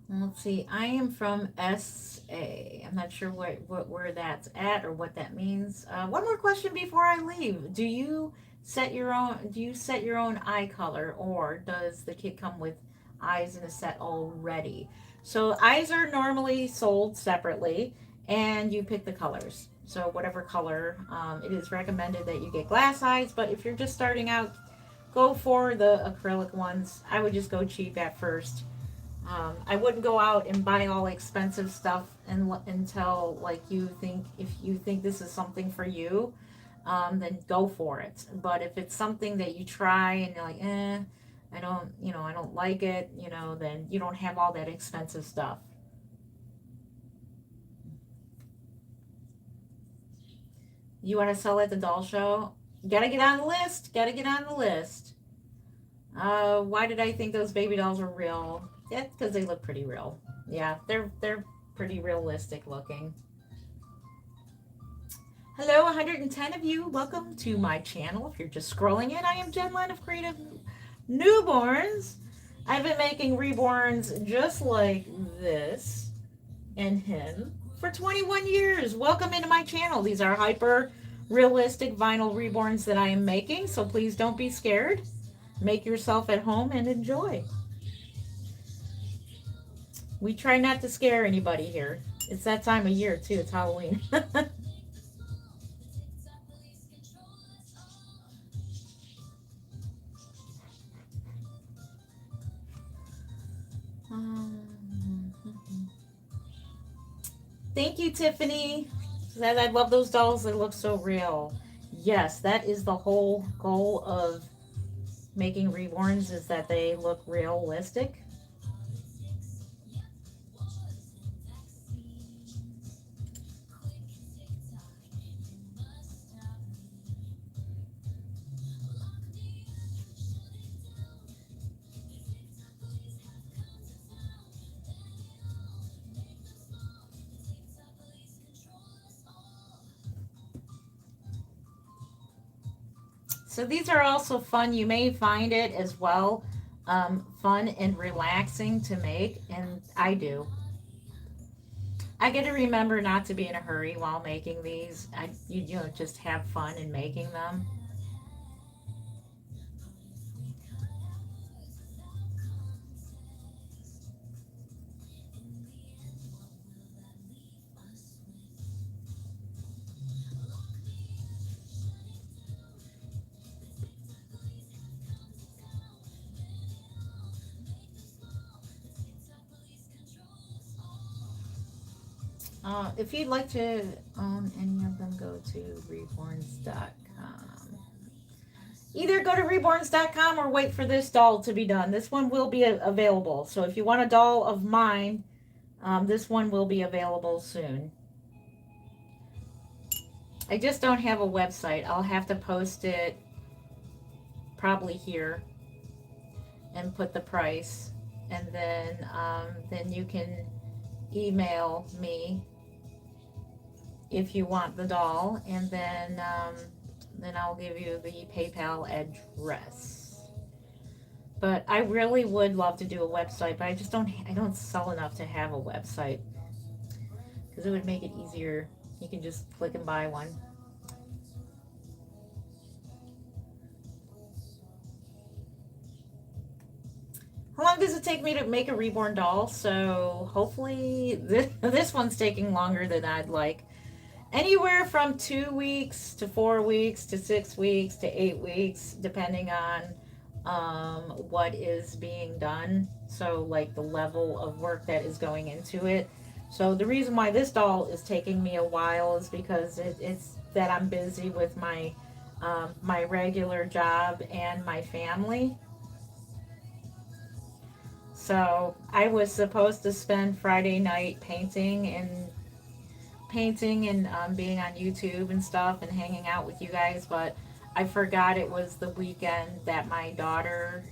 Let's see. I am from SA. I'm not sure where that's at or what that means. One more question before I leave. Do you set your own eye color, or does the kit come with eyes in a set already? So eyes are normally sold separately, and you pick the colors. So whatever color, it is recommended that you get glass eyes. But if you're just starting out, go for the acrylic ones. I would just go cheap at first. I wouldn't go out and buy all expensive stuff until like if you think this is something for you, then go for it. But if it's something that you try and you're like, I don't like it, then you don't have all that expensive stuff. You want to sell at the doll show? Gotta get on the list. Gotta get on the list. Why did I think those baby dolls were real? That's because they look pretty real. Yeah, they're pretty realistic looking. Hello, 110 of you. Welcome to my channel. If you're just scrolling in, I am Jen Len of Creative Newborns. I've been making reborns just like this and him for 21 years. Welcome into my channel. These are hyper realistic vinyl reborns that I am making, so please don't be scared. Make yourself at home and enjoy. We try not to scare anybody here. It's that time of year, too. It's Halloween. Thank you, Tiffany. Said I love those dolls. They look so real. Yes, that is the whole goal of making reborns, is that they look realistic. So these are also fun. You may find it as well fun and relaxing to make, and I do. I get to remember not to be in a hurry while making these. Just have fun in making them. If you'd like to own any of them, go to reborns.com. Either go to reborns.com or wait for this doll to be done. This one will be available. So if you want a doll of mine, this one will be available soon. I just don't have a website. I'll have to post it probably here and put the price, and then you can email me if you want the doll, and then I'll give you the PayPal address. But I really would love to do a website, but I don't sell enough to have a website because it would make it easier. You can just click and buy one. How long does it take me to make a reborn doll? So hopefully this one's taking longer than I'd like. Anywhere from 2 weeks to 4 weeks to 6 weeks to 8 weeks, depending on what is being done. So, like the level of work that is going into it. So, the reason why this doll is taking me a while is because it's that I'm busy with my regular job and my family. So, I was supposed to spend Friday night painting and being on YouTube and stuff and hanging out with you guys, but I forgot it was the weekend that my daughter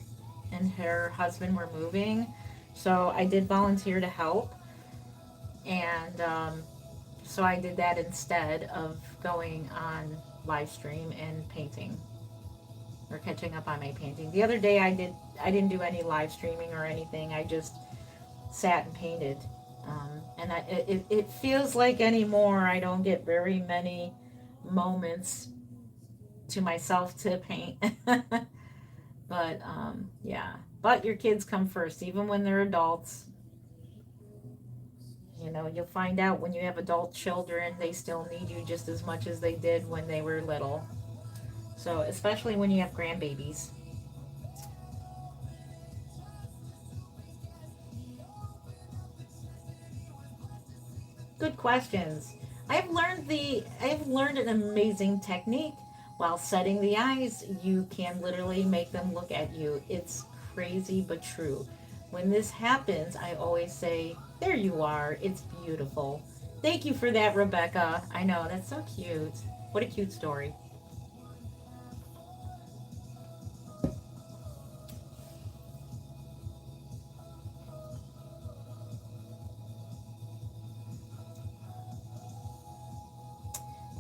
and her husband were moving. So I did volunteer to help, and so I did that instead of going on live stream and painting or catching up on my painting. The other day I didn't do any live streaming or anything. I just sat and painted. And it feels like anymore I don't get very many moments to myself to paint. But yeah, but your kids come first, even when they're adults. You know, you'll find out when you have adult children, they still need you just as much as they did when they were little. So, especially when you have grandbabies. Good questions. I've learned an amazing technique. While setting the eyes, you can literally make them look at you. It's crazy but true. When this happens, I always say, "There you are. It's beautiful." Thank you for that, Rebecca. I know, that's so cute. What a cute story.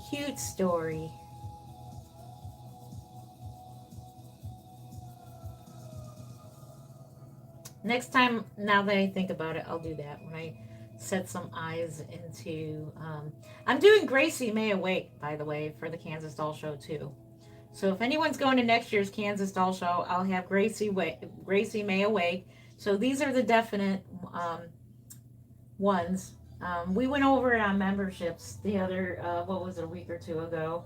Cute story. Next time, now that I think about it, I'll do that when I set some eyes into. I'm doing Gracie May Awake, by the way, for the Kansas Doll Show too. So if anyone's going to next year's Kansas Doll Show, I'll have Gracie May Awake. So these are the definite ones. We went over it on memberships the other, what was it, a week or two ago,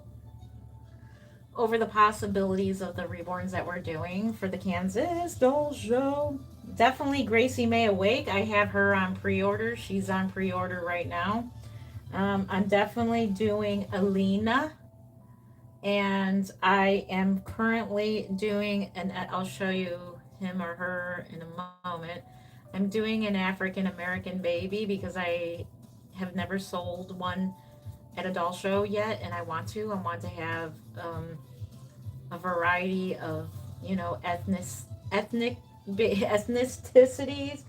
over the possibilities of the reborns that we're doing for the Kansas Doll Show. Definitely Gracie May Awake. I have her on pre-order. She's on pre-order right now. I'm definitely doing Alina, and I am currently doing, and I'll show you him or her in a moment. I'm doing an African American baby because I have never sold one at a doll show yet, and I want to. I want to have a variety of, ethnic ethnicities,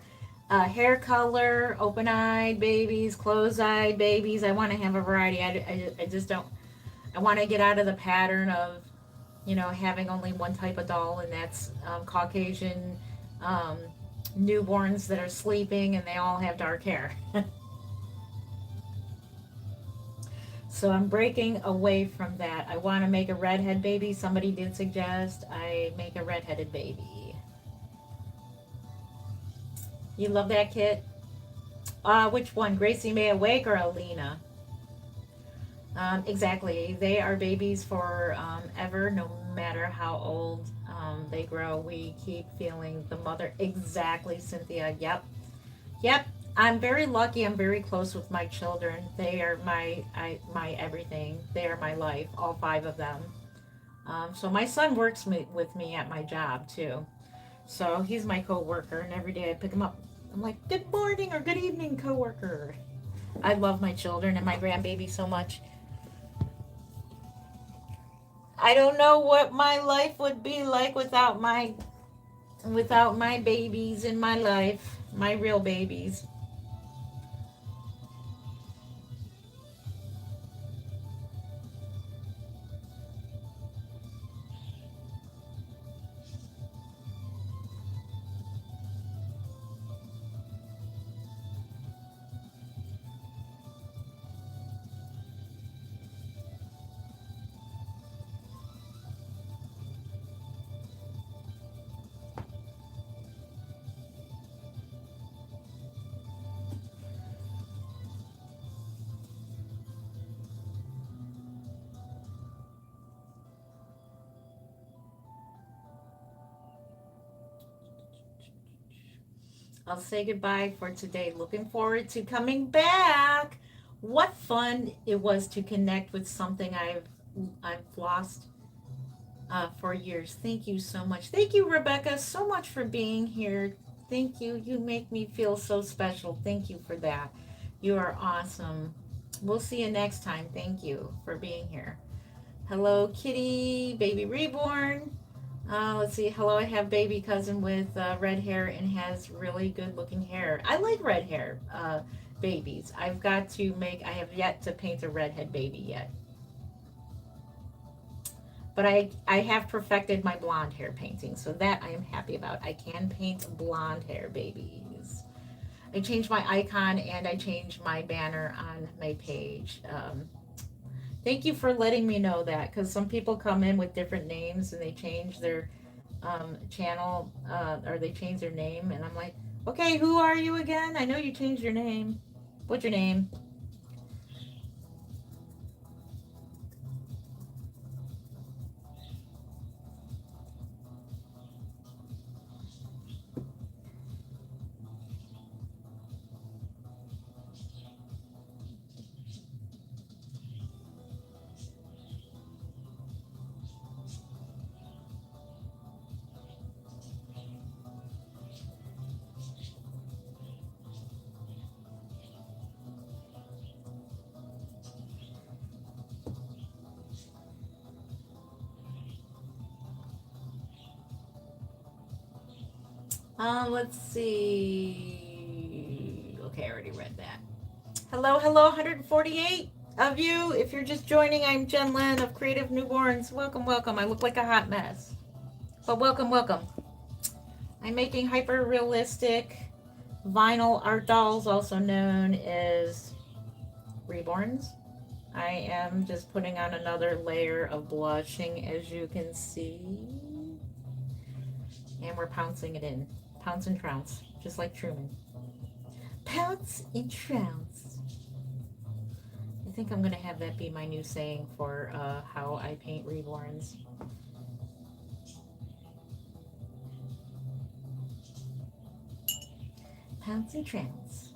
hair color, open-eyed babies, closed-eyed babies. I want to have a variety. I just don't. I want to get out of the pattern of, having only one type of doll, and that's Caucasian um, newborns that are sleeping and they all have dark hair. So I'm breaking away from that. I want to make a redhead baby. Somebody did suggest I make a redheaded baby. You love that kit? Which one? Gracie May Awake or Alina? Exactly. They are babies for ever, no matter how old they grow. We keep feeling the mother. Exactly, Cynthia. Yep. Yep. I'm very lucky. I'm very close with my children. They are my everything. They are my life, all five of them. So my son works with me at my job too. So he's my coworker, and every day I pick him up. I'm like, "Good morning" or "Good evening, coworker." I love my children and my grandbaby so much. I don't know what my life would be like without my babies in my life, my real babies. I'll say goodbye for today. Looking forward to coming back. What fun it was to connect with something I've lost for years. Thank you so much. Thank you, Rebecca, so much for being here. Thank you. You make me feel so special. Thank you for that. You are awesome. We'll see you next time. Thank you for being here. Hello, Kitty, baby reborn. Let's see. Hello, I have baby cousin with red hair and has really good looking hair. I like red hair babies. I have yet to paint a redhead baby yet. But I have perfected my blonde hair painting, so that I am happy about. I can paint blonde hair babies. I changed my icon and I changed my banner on my page. Thank you for letting me know that, because some people come in with different names and they change their channel or they change their name, and I'm like, okay, who are you again? I know you changed your name. What's your name? Let's see. Okay, I already read that. Hello, hello, 148 of you. If you're just joining, I'm Jen Lynn of Creative Newborns. Welcome, welcome. I look like a hot mess, but welcome, welcome. I'm making hyper realistic vinyl art dolls, also known as Reborns. I am just putting on another layer of blushing, as you can see, and we're pouncing it in. Pounce and trounce, just like Truman. Pounce and trounce. I think I'm gonna have that be my new saying for how I paint reborns. Pounce and trounce.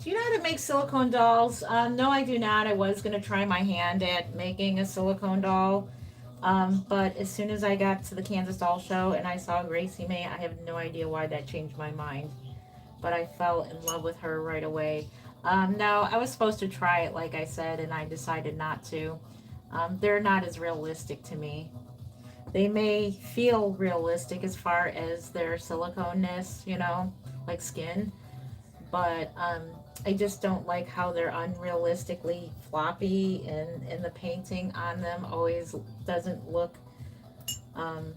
Do you know how to make silicone dolls? No, I do not. I was going to try my hand at making a silicone doll. But as soon as I got to the Kansas Doll Show and I saw Gracie May, I have no idea why that changed my mind. But I fell in love with her right away. No, I was supposed to try it, like I said, and I decided not to. They're not as realistic to me. They may feel realistic as far as their silicone-ness, like skin, but I just don't like how they're unrealistically floppy, and the painting on them always doesn't look. Um,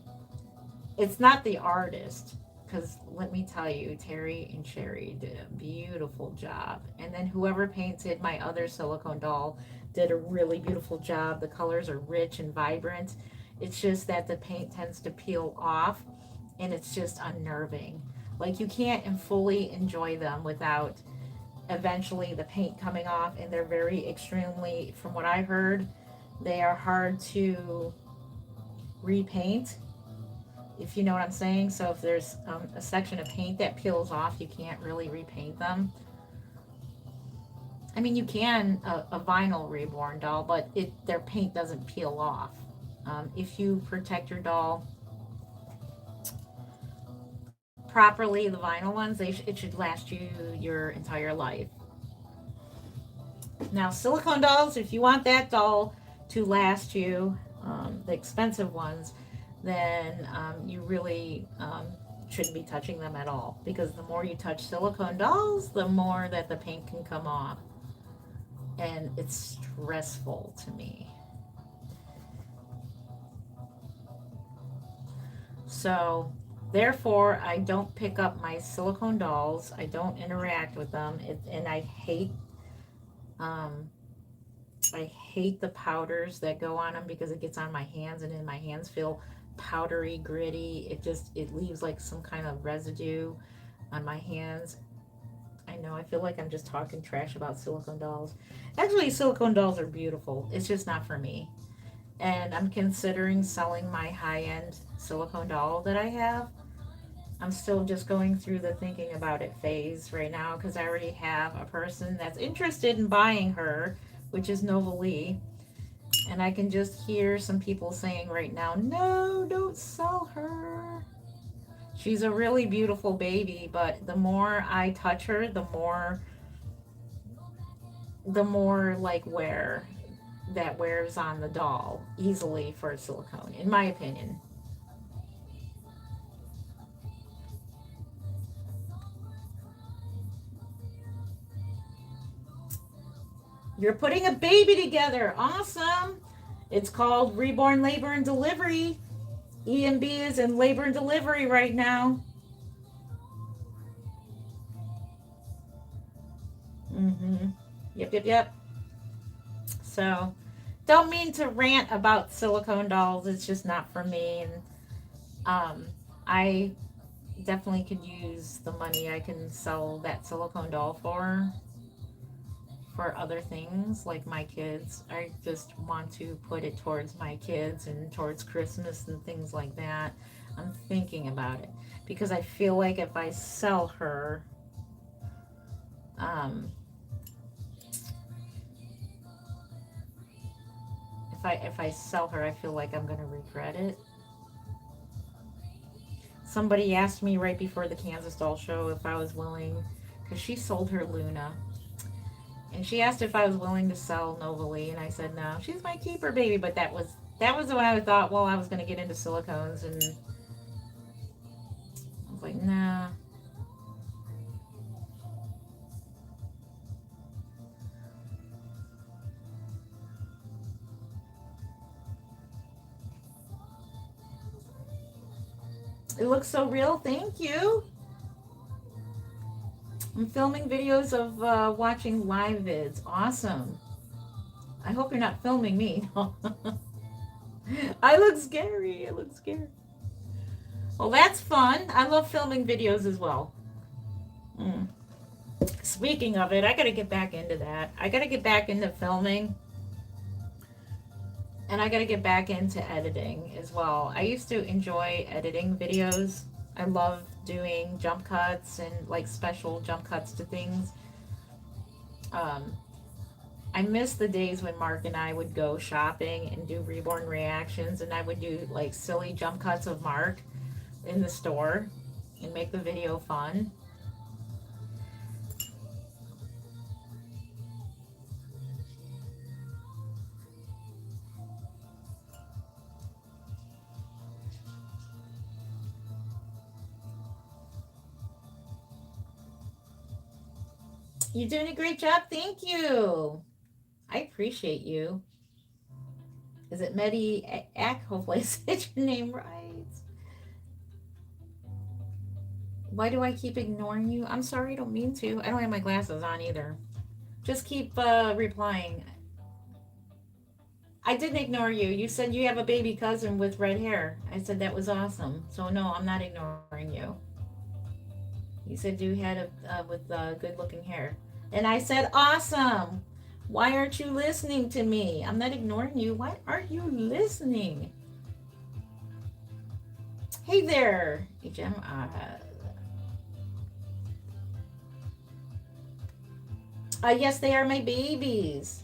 it's not the artist, because let me tell you, Terry and Sherry did a beautiful job, and then whoever painted my other silicone doll did a really beautiful job. The colors are rich and vibrant. It's just that the paint tends to peel off, and it's just unnerving. Like you can't fully enjoy them without eventually the paint coming off, and they're very extremely, from what I heard, they are hard to repaint, if you know what I'm saying. So if there's a section of paint that peels off, you can't really repaint them. I mean, you can a vinyl reborn doll, but their paint doesn't peel off. If you protect your doll properly, the vinyl ones, it should last you your entire life. Now, silicone dolls, if you want that doll to last you, the expensive ones, then you really shouldn't be touching them at all, because the more you touch silicone dolls, the more that the paint can come off. And it's stressful to me. So, therefore, I don't pick up my silicone dolls. I don't interact with them. And um, I hate the powders that go on them, because it gets on my hands, and then my hands feel powdery, gritty. It leaves like some kind of residue on my hands. I know, I feel like I'm just talking trash about silicone dolls. Actually, silicone dolls are beautiful. It's just not for me. And I'm considering selling my high-end silicone doll that I have. I'm still just going through the thinking about it phase right now, because I already have a person that's interested in buying her, which is Nova Lee. And I can just hear some people saying right now, no, don't sell her. She's a really beautiful baby, but the more I touch her, the more like wear that wears on the doll easily for silicone, in my opinion. You're putting a baby together. Awesome. It's called Reborn Labor and Delivery. EMB is in labor and delivery right now. Mm-hmm. Yep, yep, yep. So, don't mean to rant about silicone dolls. It's just not for me. And I definitely could use the money I can sell that silicone doll for other things like my kids. I just want to put it towards my kids and towards Christmas and things like that. I'm thinking about it, because I feel like if I sell her, um, if I sell her, I feel like I'm gonna regret it. Somebody asked me right before the Kansas Doll Show if I was willing, because she sold her Luna, and she asked if I was willing to sell Nova Lee, and I said no. She's my keeper baby, but that was when I thought, well, I was gonna get into silicones, and I was like, nah. It looks so real. Thank you. I'm filming videos of watching live vids. Awesome. I hope you're not filming me. I look scary. I look scary. Well, that's fun. I love filming videos as well. Mm. Speaking of it, I got to get back into that. I got to get back into filming, and I got to get back into editing as well. I used to enjoy editing videos. I love doing jump cuts and like special jump cuts to things. Um, I miss the days when Mark and I would go shopping and do Reborn reactions, and I would do like silly jump cuts of Mark in the store and make the video fun. You're doing a great job. Thank you. I appreciate you. Is it Medi Ack? Hopefully I said your name right. Why do I keep ignoring you? I'm sorry, I don't mean to. I don't have my glasses on either. Just keep replying. I didn't ignore you. You said you have a baby cousin with red hair. I said that was awesome. So no, I'm not ignoring you. You said you had a with good looking hair. And I said, awesome. Why aren't you listening to me? I'm not ignoring you. Why aren't you listening? Hey there, HM. Yes, they are my babies.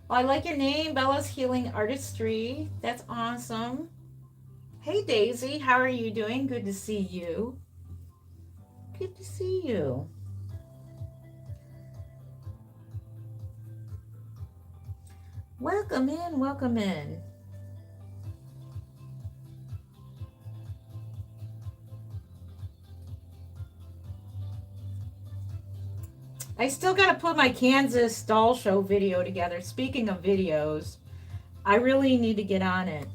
Oh, I like your name, Bella's Healing Artistry. That's awesome. Hey Daisy, how are you doing? Good to see you. Good to see you. Welcome in, welcome in. I still got to put my Kansas doll show video together. Speaking of videos, I really need to get on it.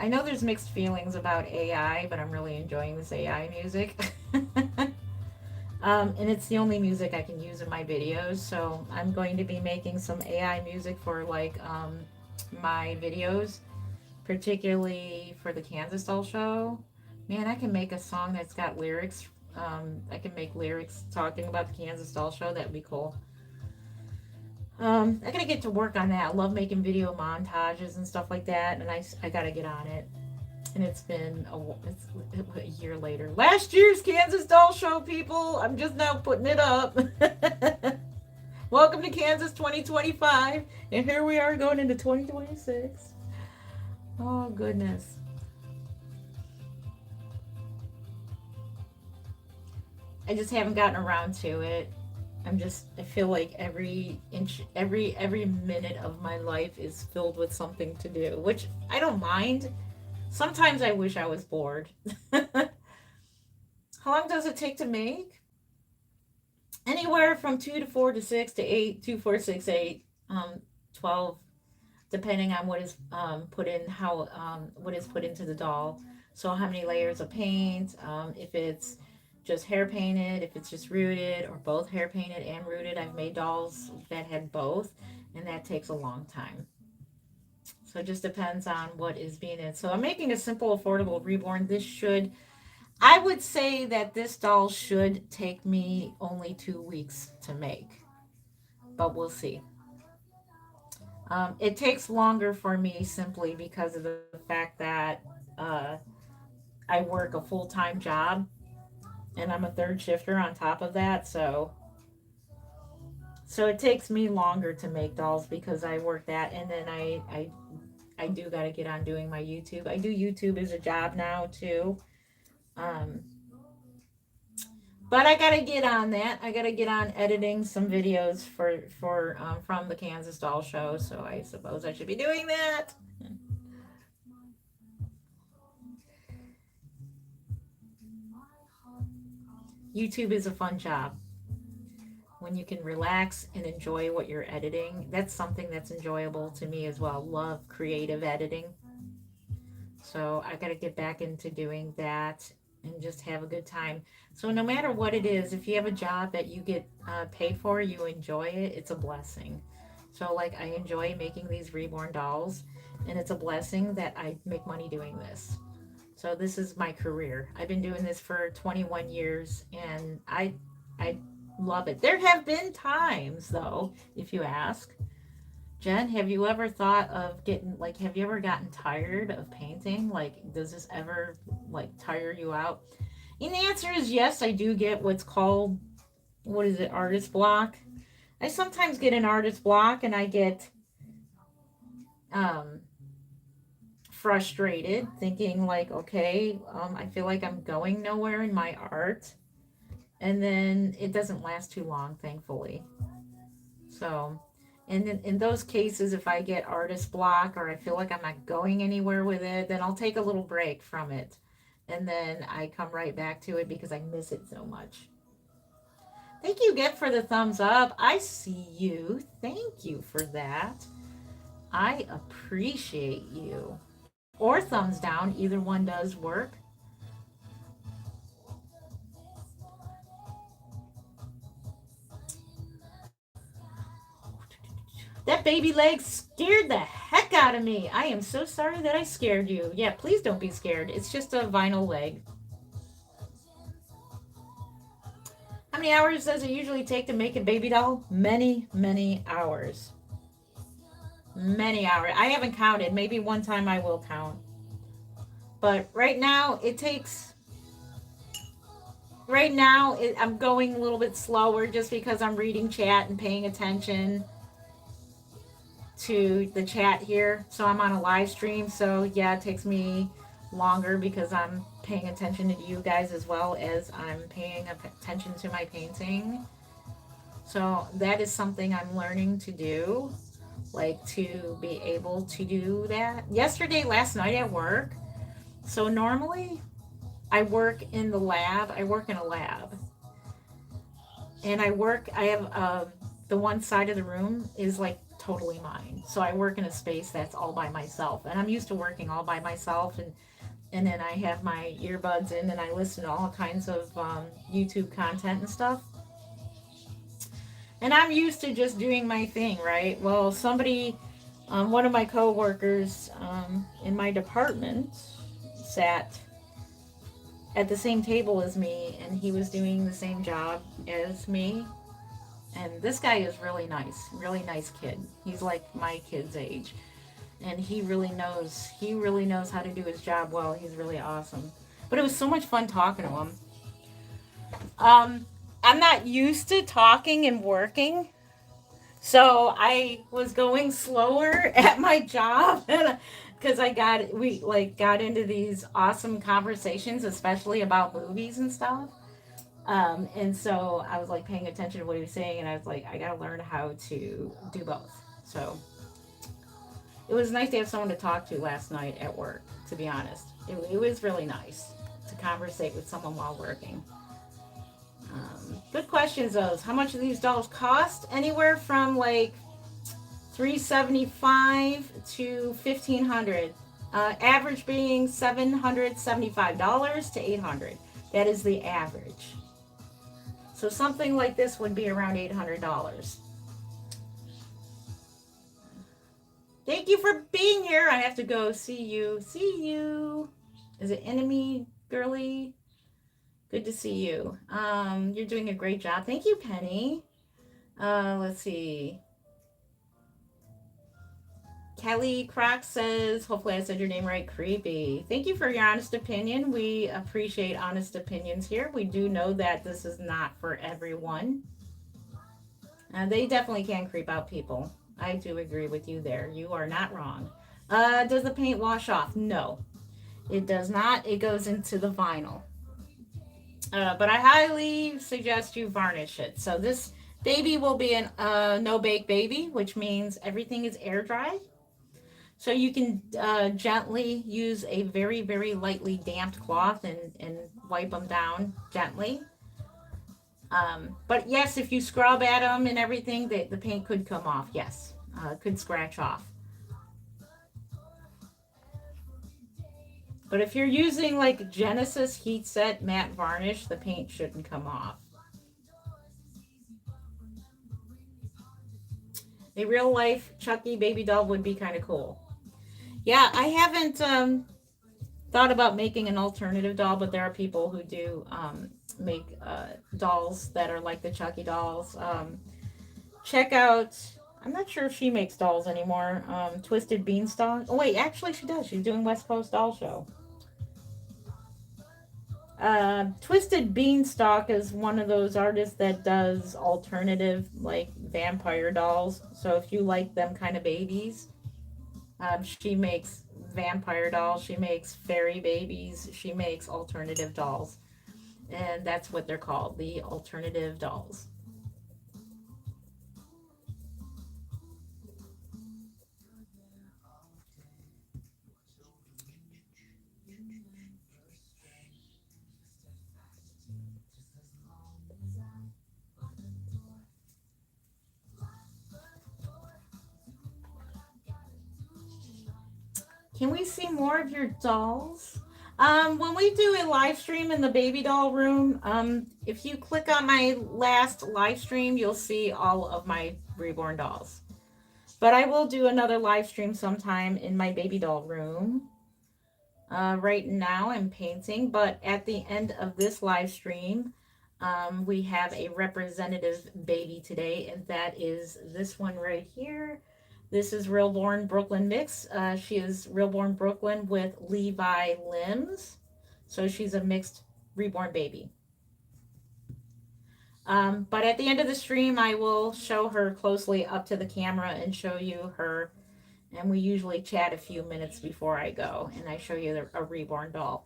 I know there's mixed feelings about AI, but I'm really enjoying this AI music. And it's the only music I can use in my videos. So I'm going to be making some AI music for like my videos, particularly for the Kansas Doll Show. Man, I can make a song that's got lyrics. I can make lyrics talking about the Kansas Doll Show. That would be cool. I gotta get to work on that. I love making video montages and stuff like that, and I gotta get on it. And it's been it's a year later. Last year's Kansas Doll Show, people. I'm just now putting it up. Welcome to Kansas 2025, and here we are going into 2026. Oh goodness. I just haven't gotten around to it. I feel like every inch, every minute of my life is filled with something to do, which I don't mind. Sometimes I wish I was bored. How long does it take to make? Anywhere from 2 to 4 to 6 to 8, 2, 4, 6, 8, 12, depending on what is put in, how what is put into the doll. So how many layers of paint, if it's just hair painted, if it's just rooted, or both hair painted and rooted. I've made dolls that had both, and that takes a long time. So it just depends on what is being in. So I'm making a simple, affordable reborn. I would say that this doll should take me only 2 weeks to make, but we'll see. It takes longer for me simply because of the fact that uh, I work a full time job and I'm a third shifter on top of that. So it takes me longer to make dolls because I work that, and then I do got to get on doing my YouTube. I do YouTube as a job now too. Um, but I got to get on that. I got to get on editing some videos for from the Kansas Doll Show. So I suppose I should be doing that. YouTube is a fun job when you can relax and enjoy what you're editing. That's something that's enjoyable to me as well. Love creative editing. So I got to get back into doing that and just have a good time. So no matter what it is, if you have a job that you get paid for, you enjoy it, it's a blessing. So like I enjoy making these reborn dolls, and it's a blessing that I make money doing this. So this is my career. I've been doing this for 21 years, and I love it. There have been times though, if you ask, Jen, have you ever thought of getting, like, have you ever gotten tired of painting? Like, does this ever, like, tire you out? And the answer is yes, I do get what's called, what is it, artist block. I sometimes get an artist block and I get um, frustrated, thinking, like, okay, I feel like I'm going nowhere in my art. And then it doesn't last too long, thankfully. So, and in those cases, if I get artist block or I feel like I'm not going anywhere with it, then I'll take a little break from it. And then I come right back to it because I miss it so much. Thank you again for the thumbs up. I see you. Thank you for that. I appreciate you. Or thumbs down. Either one does work. That baby leg scared the heck out of me. I am so sorry that I scared you. Yeah, please don't be scared. It's just a vinyl leg. many hours does it usually take to make a baby doll? Many, many hours. Many hours. I haven't counted. Maybe one time I will count. But right now, it takes. Right now, I'm going a little bit slower just because I'm reading chat and paying attention to the chat here. So I'm on a live stream. So yeah, it takes me longer because I'm paying attention to you guys as well as I'm paying attention to my painting. So that is something I'm learning to do, like to be able to do that. Last night at work. So normally I work in the lab. I work in a lab. And I have the one side of the room is like totally mine. So I work in a space that's all by myself. And I'm used to working all by myself. And then I have my earbuds in and I listen to all kinds of YouTube content and stuff. And I'm used to just doing my thing, right? Well, one of my coworkers in my department sat at the same table as me, and he was doing the same job as me. And this guy is really nice kid. He's like my kid's age, and he really knows how to do his job well. He's really awesome. But it was so much fun talking to him. I'm not used to talking and working, so I was going slower at my job because we got into these awesome conversations, especially about movies and stuff. And so I was like paying attention to what he was saying, and I was like, I gotta learn how to do both. So it was nice to have someone to talk to last night at work. To be honest, it was really nice to conversate with someone while working. Good questions, those. How much do these dolls cost? Anywhere from like $375 to $1,500. Average being $775 to $800. That is the average. So something like this would be around $800. Thank you for being here. I have to go see you. See you. Is it enemy girly? Good to see you. You're doing a great job. Thank you, Penny. Let's see. Kelly Croc says, hopefully I said your name right, creepy. Thank you for your honest opinion. We appreciate honest opinions here. We do know that this is not for everyone. They definitely can creep out people. I do agree with you there. You are not wrong. Does the paint wash off? No, it does not. It goes into the vinyl. But I highly suggest you varnish it. So this baby will be an no-bake baby, which means everything is air dry. So you can gently use a very, very lightly damped cloth and wipe them down gently. But yes, if you scrub at them and everything, the paint could come off. Yes, could scratch off. But if you're using like Genesis Heat Set matte varnish, the paint shouldn't come off. A real life Chucky baby doll would be kind of cool. Yeah, I haven't thought about making an alternative doll, but there are people who do make dolls that are like the Chucky dolls. Check out, I'm not sure if she makes dolls anymore. Twisted Beanstalk. Oh, wait, actually, she does. She's doing West Coast Doll Show. Twisted Beanstalk is one of those artists that does alternative, like vampire dolls. So if you like them kind of babies, she makes vampire dolls, she makes fairy babies, she makes alternative dolls. And that's what they're called, the alternative dolls. Can we see more of your dolls? When we do a live stream in the baby doll room, if you click on my last live stream, you'll see all of my reborn dolls. But I will do another live stream sometime in my baby doll room. Right now I'm painting, but at the end of this live stream, We have a representative baby today, and that is this one right here. This is Reborn Brooklyn Mix. She is Reborn Brooklyn with Levi limbs. So she's a mixed reborn baby. But at the end of the stream, I will show her closely up to the camera and show you her. And we usually chat a few minutes before I go, and I show you a reborn doll.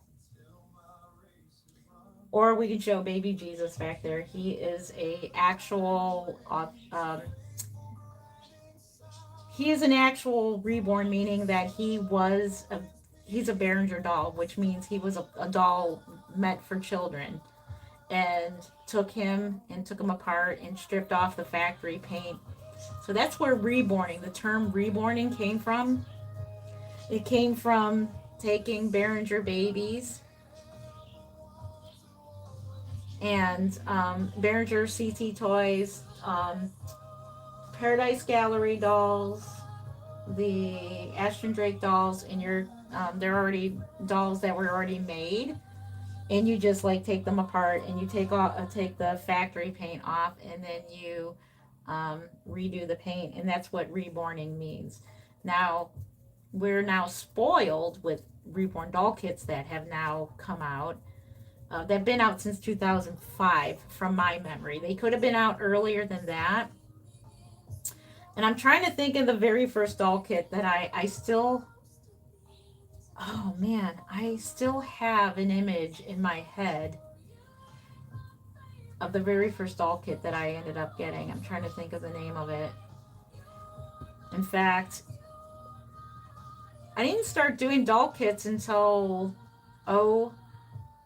Or we can show baby Jesus back there. He is a actual he is an actual reborn, meaning that he's a Behringer doll, which means he was a doll meant for children, and took him apart and stripped off the factory paint. So that's where reborning, the term reborning, came from. It came from taking Behringer babies and Behringer CT toys, Paradise Gallery dolls, the Ashton Drake dolls, and they're already dolls that were already made, and you just like take them apart and you take the factory paint off, and then you redo the paint, and that's what reborning means. Now we're now spoiled with reborn doll kits that have now come out. They've been out since 2005, from my memory. They could have been out earlier than that. And I'm trying to think of the very first doll kit that I still, oh man, I still have an image in my head of the very first doll kit that I ended up getting. I'm trying to think of the name of it. In fact, I didn't start doing doll kits until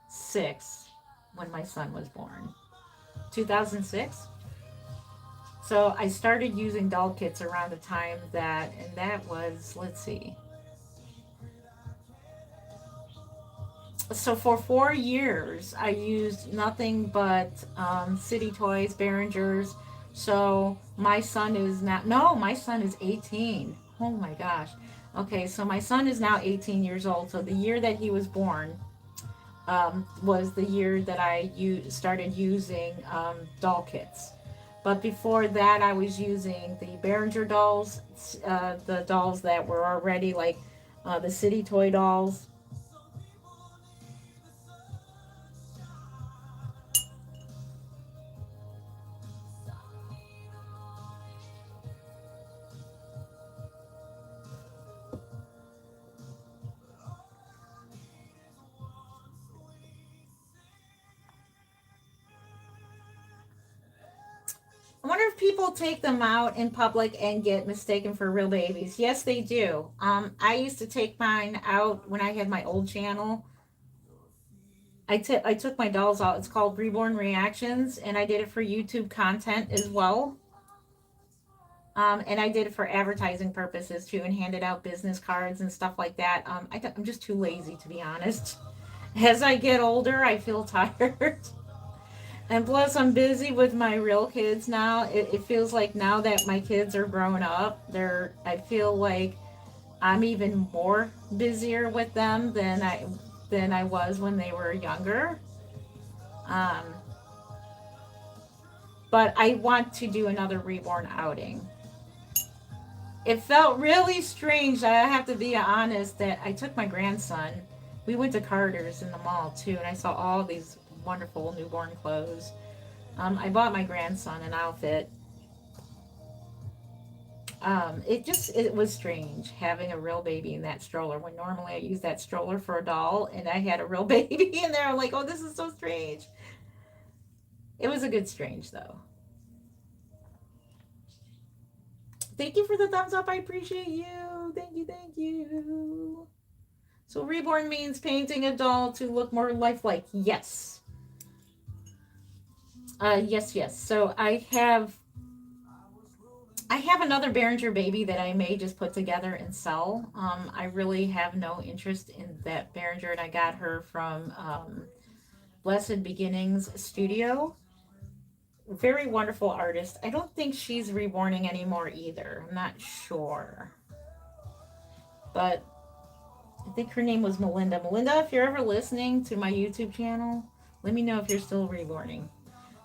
06, when my son was born. 2006. So I started using doll kits around the time and that was, let's see. So for 4 years, I used nothing but City Toys, Behringers. So my son is now, no, my son is 18. Oh my gosh. Okay, so my son is now 18 years old. So the year that he was born was the year that started using doll kits. But before that, I was using the Behringer dolls, the dolls that were already like the City Toy dolls. I wonder if people take them out in public and get mistaken for real babies. Yes, they do. I used to take mine out when I had my old channel. I took my dolls out. It's called Reborn Reactions, and I did it for YouTube content as well. And I did it for advertising purposes too, and handed out business cards and stuff like that. I'm just too lazy, to be honest. As I get older, I feel tired. And plus, I'm busy with my real kids now. It feels like now that my kids are grown up, I feel like I'm even more busier with them than I was when they were younger. Um, but I want to do another reborn outing. It felt really strange. I have to be honest that I took my grandson. We went to Carter's in the mall too, and I saw all these wonderful newborn clothes. I bought my grandson an outfit. It was strange having a real baby in that stroller when normally I use that stroller for a doll, and I had a real baby in there. I'm like, oh, this is so strange. It was a good strange though. Thank you for the thumbs up. I appreciate you. Thank you, thank you. So reborn means painting a doll to look more lifelike. Yes. Yes. So I have another Behringer baby that I may just put together and sell. I really have no interest in that Behringer, and I got her from Blessed Beginnings Studio. Very wonderful artist. I don't think she's reborning anymore either. I'm not sure. But I think her name was Melinda. Melinda, if you're ever listening to my YouTube channel, let me know if you're still reborning.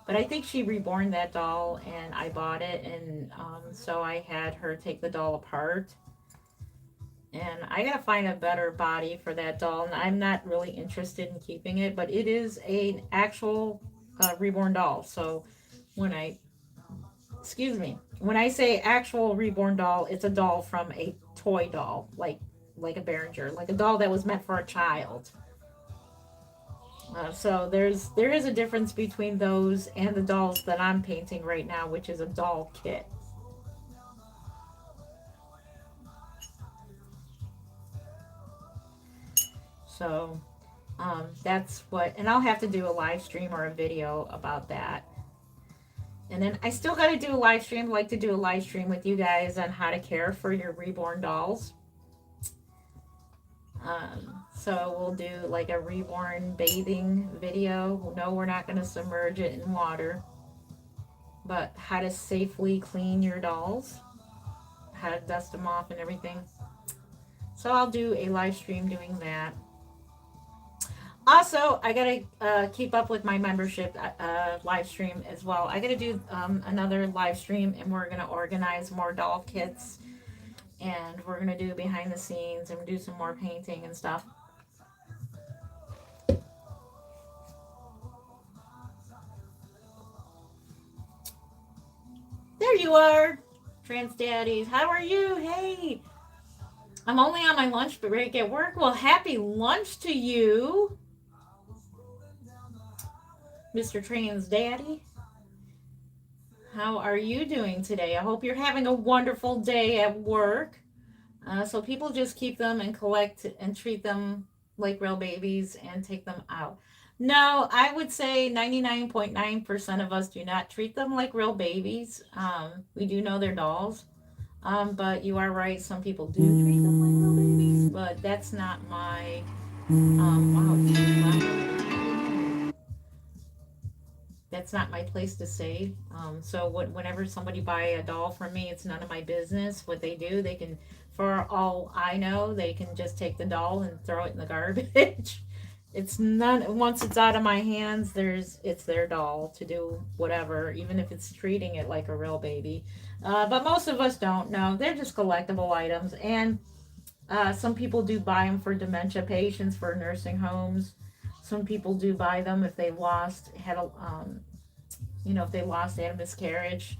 But I think she reborn that doll, and I bought it, and so I had her take the doll apart. And I gotta find a better body for that doll, and I'm not really interested in keeping it, but it is an actual reborn doll. So when I, excuse me, when I say actual reborn doll, it's a doll from a toy doll, like a Behringer, like a doll that was meant for a child. So there is a difference between those and the dolls that I'm painting right now, which is a doll kit. So that's what, and I'll have to do a live stream or a video about that. And then I still got to do a live stream. I'd like to do a live stream with you guys on how to care for your reborn dolls. So we'll do like a reborn bathing video. No, we're not going to submerge it in water, but how to safely clean your dolls, how to dust them off and everything. So I'll do a live stream doing that. Also, I gotta keep up with my membership live stream as well. I gotta do another live stream, and we're gonna organize more doll kits, and we're gonna do behind the scenes and do some more painting and stuff. There you are, Trans Daddies. How are you? Hey, I'm only on my lunch break at work. Well, happy lunch to you, Mr. Trans Daddy. How are you doing today? I hope you're having a wonderful day at work. So people just keep them and collect and treat them like real babies and take them out. No, I would say 99.9% of us do not treat them like real babies. We do know they're dolls. But you are right, some people do treat them like real babies, but that's not my, wow, that's not my place to say. So whenever somebody buy a doll from me, it's none of my business what they do. They can, for all I know, they can just take the doll and throw it in the garbage. It's none. Once it's out of my hands, it's their doll to do whatever, even if it's treating it like a real baby. But most of us don't know. They're just collectible items, and some people do buy them for dementia patients for nursing homes. Some people do buy them if they lost had a if they lost had a miscarriage.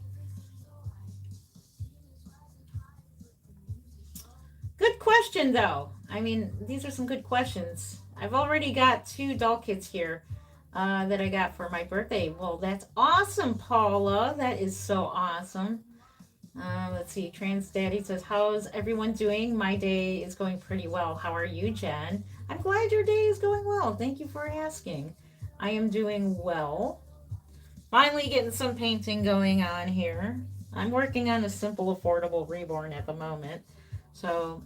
Good question though. I mean, these are some good questions. I've already got 2 doll kits here that I got for my birthday. Well, that's awesome, Paula. That is so awesome. Let's see. Trans Daddy says, "How's everyone doing? My day is going pretty well. How are you, Jen? I'm glad your day is going well. Thank you for asking. I am doing well. Finally getting some painting going on here. I'm working on a simple, affordable reborn at the moment. So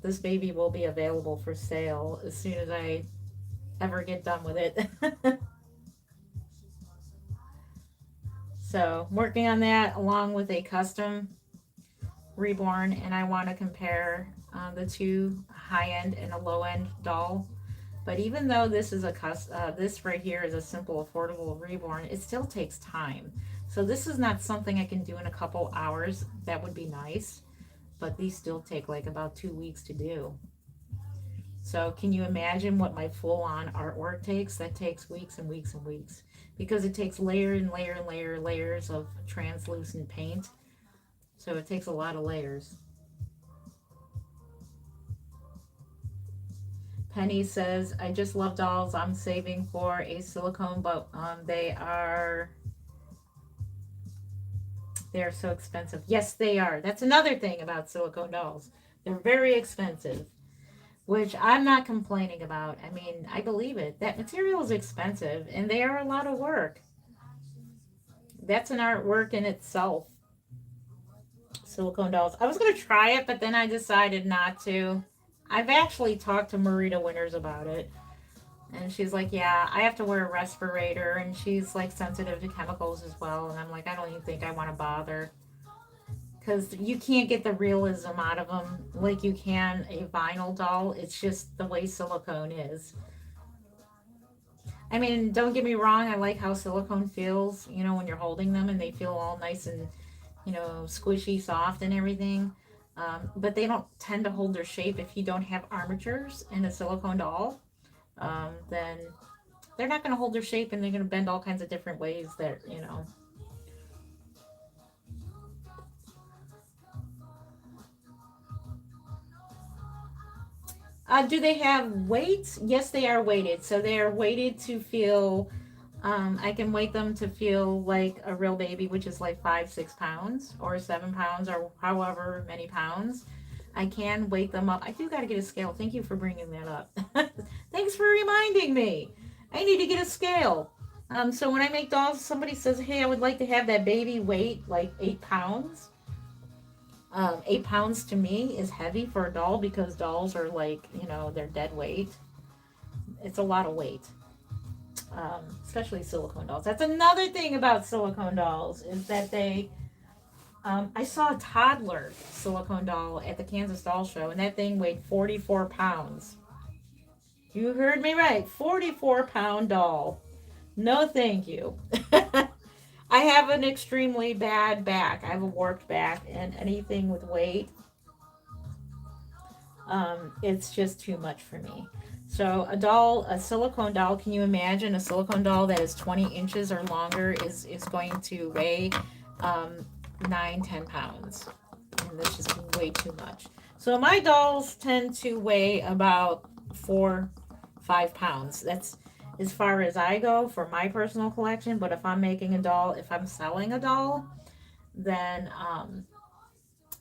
this baby will be available for sale as soon as I ever get done with it." So I'm working on that along with a custom reborn, and I want to compare the two high end and a low end doll. But even though this is this right here is a simple, affordable reborn, it still takes time. So this is not something I can do in a couple hours. That would be nice, but these still take like about 2 weeks to do. So can you imagine what my full-on artwork takes? That takes weeks and weeks and weeks because it takes layer and layer and layers of translucent paint. So it takes a lot of layers. Penny says, "I just love dolls. I'm saving for a silicone, but they're so expensive." Yes, they are. That's another thing about silicone dolls. They're very expensive, which I'm not complaining about. I mean, I believe it. That material is expensive, and they are a lot of work. That's an artwork in itself. Silicone dolls. I was going to try it, but then I decided not to. I've actually talked to Marita Winters about it. And she's like, "Yeah, I have to wear a respirator." And she's like sensitive to chemicals as well. And I'm like, I don't even think I want to bother. Because you can't get the realism out of them like you can a vinyl doll. It's just the way silicone is. I mean, don't get me wrong, I like how silicone feels, when you're holding them and they feel all nice and, squishy, soft and everything. But they don't tend to hold their shape if you don't have armatures in a silicone doll. Then they're not going to hold their shape and they're going to bend all kinds of different ways that. Do they have weights? Yes, they are weighted. So they are weighted to feel. I can weight them to feel like a real baby, which is like 5, 6 pounds, or 7 pounds, or however many pounds. I can weight them up. I do got to get a scale. Thank you for bringing that up. Thanks for reminding me. I need to get a scale. So when I make dolls, somebody says, "Hey, I would like to have that baby weight like 8 pounds." 8 pounds to me is heavy for a doll because dolls are like, they're dead weight. It's a lot of weight, especially silicone dolls. That's another thing about silicone dolls is that they. I saw a toddler silicone doll at the Kansas Doll Show, and that thing weighed 44 pounds. You heard me right, 44-pound doll. No, thank you. I have an extremely bad back. I have a warped back, and anything with weight, it's just too much for me. So a silicone doll, can you imagine a silicone doll that is 20 inches or longer is going to weigh 9, 10 pounds. And that's just way too much. So my dolls tend to weigh about 4, 5 pounds. That's as far as I go for my personal collection. But if I'm making a doll, if I'm selling a doll, then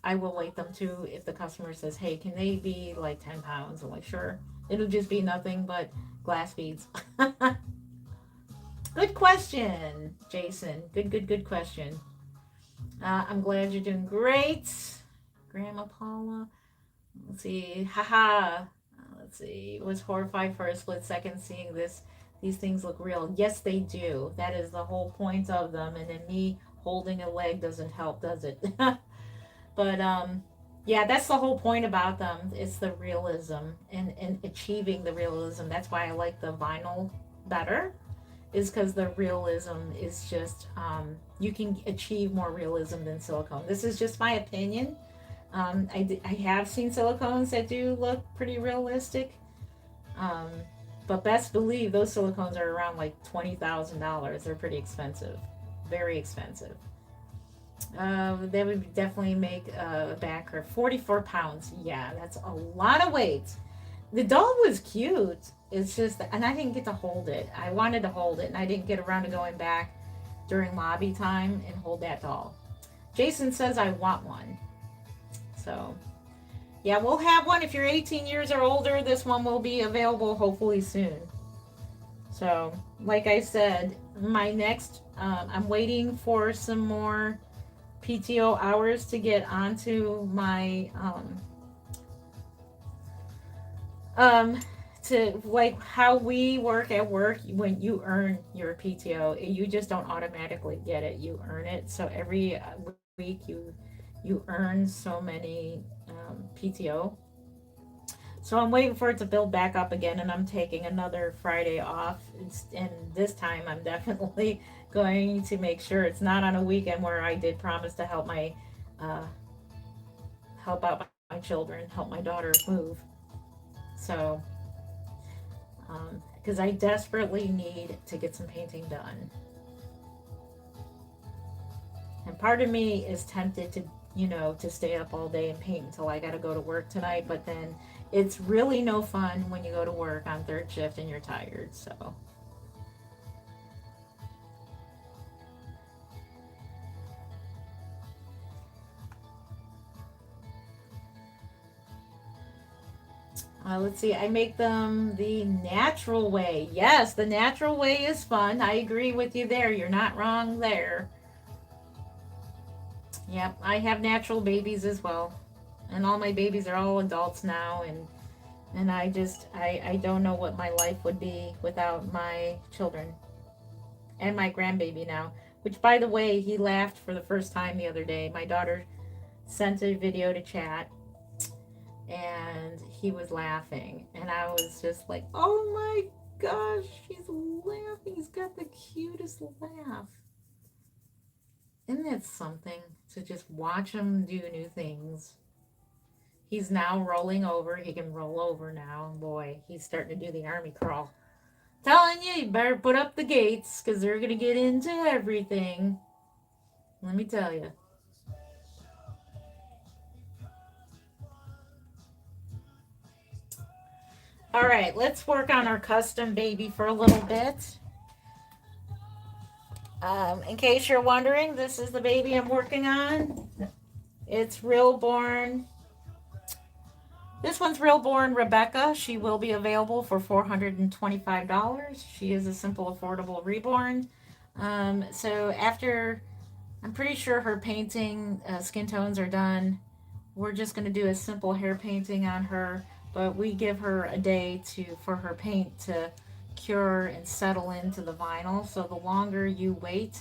I will weight them too. If the customer says, "Hey, can they be like 10 pounds?" I'm like, "Sure." It'll just be nothing but glass beads. Good question, Jason. Good question. I'm glad you're doing great, Grandma Paula. Let's see. Haha. Let's see. Was horrified for a split second seeing this. These things look real. Yes, they do. That is the whole point of them. And then me holding a leg doesn't help, does it? But yeah, that's the whole point about them. It's the realism and achieving the realism. That's why I like the vinyl better, is because the realism is just you can achieve more realism than silicone. This is just my opinion. I have seen silicones that do look pretty realistic, um, but best believe those silicones are around like $20,000. They're pretty expensive, very expensive. They would definitely make a backer 44 pounds. Yeah, that's a lot of weight. The doll was cute. It's just, and I didn't get to hold it. I wanted to hold it, and I didn't get around to going back during lobby time and hold that doll. Jason says I want one. So, yeah, we'll have one. If you're 18 years or older, this one will be available hopefully soon. So, like I said, my next, I'm waiting for some more PTO hours to get onto my um to like how we work at work. When you earn your PTO, you just don't automatically get it, you earn it. So every week you earn so many PTO. So I'm waiting for it to build back up again, and I'm taking another Friday off. And this time I'm definitely going to make sure it's not on a weekend where I did promise to uh, help out my children, help my daughter move. So, because I desperately need to get some painting done, and part of me is tempted to, to stay up all day and paint until I got to go to work tonight. But then it's really no fun when you go to work on third shift and you're tired. So. Let's see. I make them the natural way. Yes, the natural way is fun. I agree with you there. You're not wrong there. Yep, I have natural babies as well, and all my babies are all adults now, and I don't know what my life would be without my children and my grandbaby now. Which, by the way, he laughed for the first time the other day. My daughter sent a video to chat, and he was laughing, and I was just like, "Oh my gosh, she's laughing. He's got the cutest laugh. Isn't that something to just watch him do new things? He's now rolling over. He can roll over now. And boy, he's starting to do the army crawl. Telling you, you better put up the gates because they're going to get into everything. Let me tell you. All right, let's work on our custom baby for a little bit. In case you're wondering, this is the baby I'm working on. It's Reborn. This one's Reborn Rebecca. She will be available for $425. She is a simple, affordable reborn. So after, I'm pretty sure her painting skin tones are done. We're just going to do a simple hair painting on her, but we give her a day for her paint to cure and settle into the vinyl. So the longer you wait,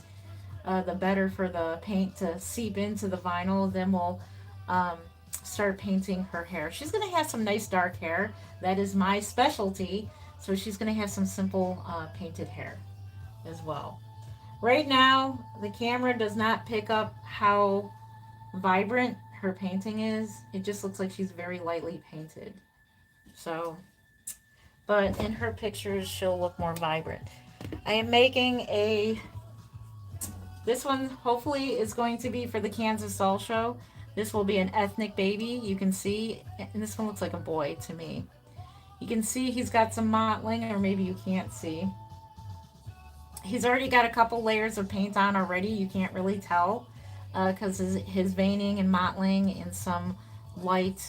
the better for the paint to seep into the vinyl. Then we'll um, start painting her hair. She's going to have some nice dark hair. That is my specialty. So she's going to have some simple painted hair as well. Right now, the camera does not pick up how vibrant her painting is. It just looks like she's very lightly painted. So, but in her pictures, she'll look more vibrant. I am making this one hopefully is going to be for the Kansas Soul Show. This will be an ethnic baby. You can see, and this one looks like a boy to me. You can see he's got some mottling, or maybe you can't see. He's already got a couple layers of paint on already. You can't really tell because his veining and mottling and some light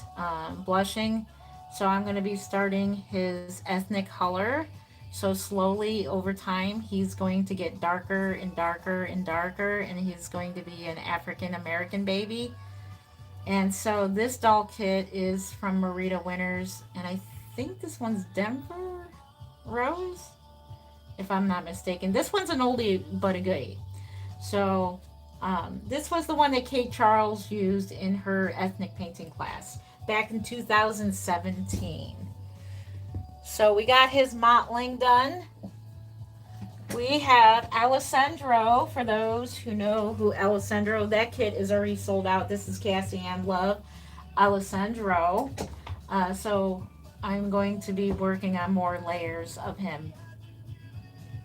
blushing. So I'm going to be starting his ethnic color. So slowly over time, he's going to get darker and darker and darker, and he's going to be an African American baby. And so this doll kit is from Marita Winters, and I think this one's Denver Rose, if I'm not mistaken. This one's an oldie but a goodie. So this was the one that Kate Charles used in her ethnic painting class back in 2017. So we got his mottling done. We have Alessandro. For those who know who Alessandro, that kit is already sold out. This is Cassie Ann Love. Alessandro. So I'm going to be working on more layers of him.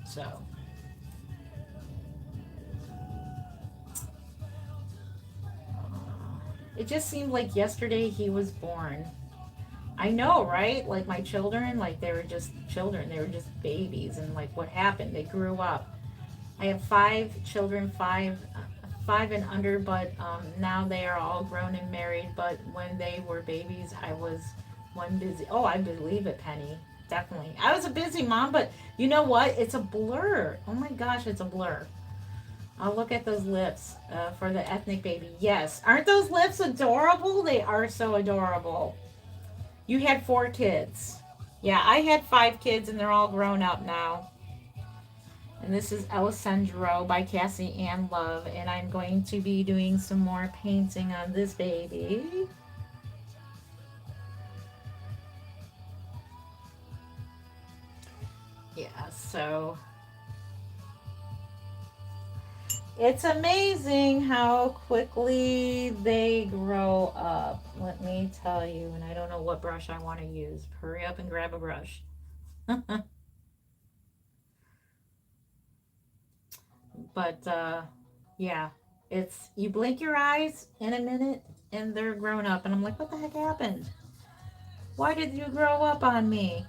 So it just seemed like yesterday he was born. I know, right? Like my children, like they were just children. They were just babies. And like what happened? They grew up. I have 5 children, five and under, but now they are all grown and married. But when they were babies, I was one busy. Oh, I believe it, Penny. Definitely. I was a busy mom, but you know what? It's a blur. Oh my gosh, it's a blur. I'll look at those lips for the ethnic baby. Yes. Aren't those lips adorable? They are so adorable. You had 4 kids. Yeah, I had 5 kids and they're all grown up now. And this is Alessandro by Cassie Ann Love. And I'm going to be doing some more painting on this baby. Yeah, so it's amazing how quickly they grow up. Let me tell you, and I don't know what brush I want to use. Hurry up and grab a brush. But yeah, it's you blink your eyes in a minute and they're grown up, and I'm like, what the heck happened? Why did you grow up on me?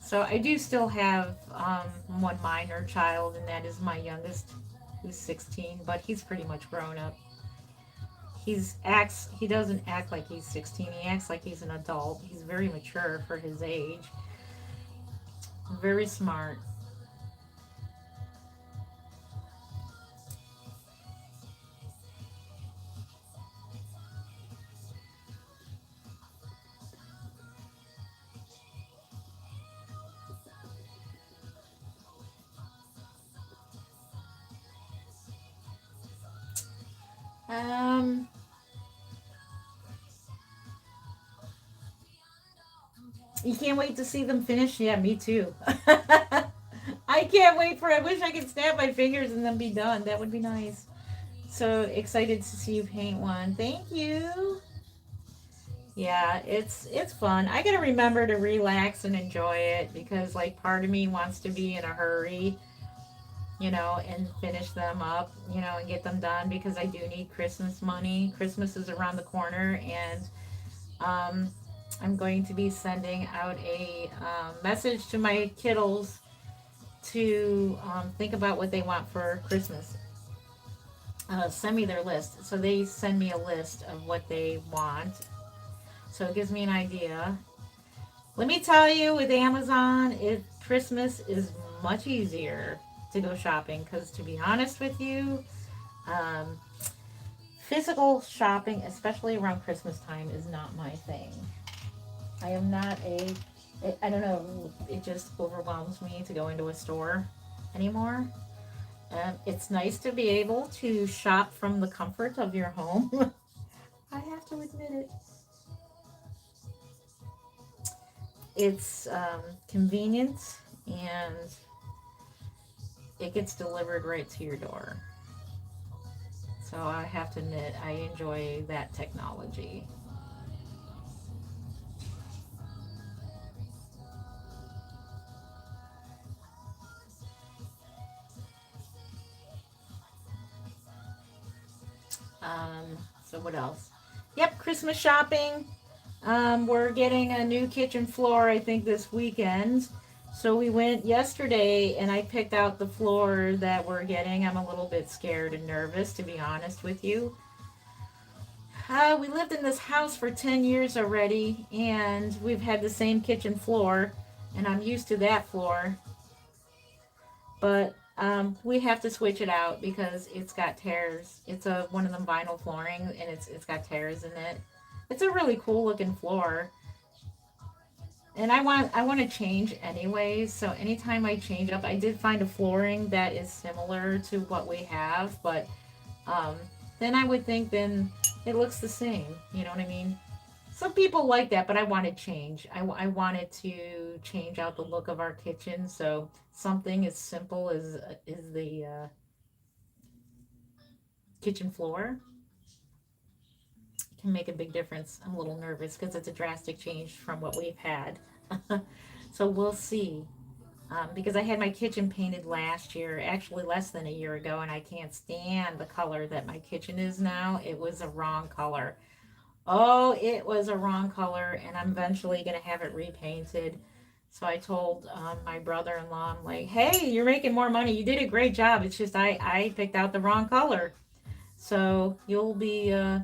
So I do still have one minor child, and that is my youngest, who's 16, but he's pretty much grown up. He doesn't act like he's 16. He acts like he's an adult. He's very mature for his age. Very smart. Um You can't wait to see them finish? Yeah, me too. I can't wait for it. I wish I could snap my fingers and then be done. That would be nice. So excited to see you paint one. Thank you. Yeah, it's fun. I gotta remember to relax and enjoy it because like part of me wants to be in a hurry, and finish them up, and get them done because I do need Christmas money. Christmas is around the corner, and um, I'm going to be sending out a message to my kiddos to think about what they want for Christmas. Send me their list. So they send me a list of what they want. So it gives me an idea. Let me tell you, with Amazon, Christmas is much easier to go shopping because, to be honest with you, um, physical shopping, especially around Christmas time, is not my thing. I am not I don't know, it just overwhelms me to go into a store anymore. It's nice to be able to shop from the comfort of your home. I have to admit it. It's convenient and it gets delivered right to your door. So I have to admit, I enjoy that technology. So what else? Yep, Christmas shopping. We're getting a new kitchen floor, I think, this weekend. So we went yesterday and I picked out the floor that we're getting. I'm a little bit scared and nervous, to be honest with you. We lived in this house for 10 years already and we've had the same kitchen floor and I'm used to that floor. But we have to switch it out because it's got tears. It's a one of them vinyl flooring and it's got tears in it. It's a really cool looking floor. And I want to change anyways. So anytime I change up, I did find a flooring that is similar to what we have, but um, then I would think then it looks the same. You know what I mean? Some people like that, but I wanted change. I wanted to change out the look of our kitchen. So something as simple as the kitchen floor can make a big difference. I'm a little nervous because it's a drastic change from what we've had. So we'll see. Because I had my kitchen painted last year, actually less than a year ago, and I can't stand the color that my kitchen is now. It was a wrong color. Oh, it was a wrong color, and I'm eventually going to have it repainted. So I told my brother in law, I'm like, hey, you're making more money. You did a great job. It's just I picked out the wrong color. So you'll be, I'm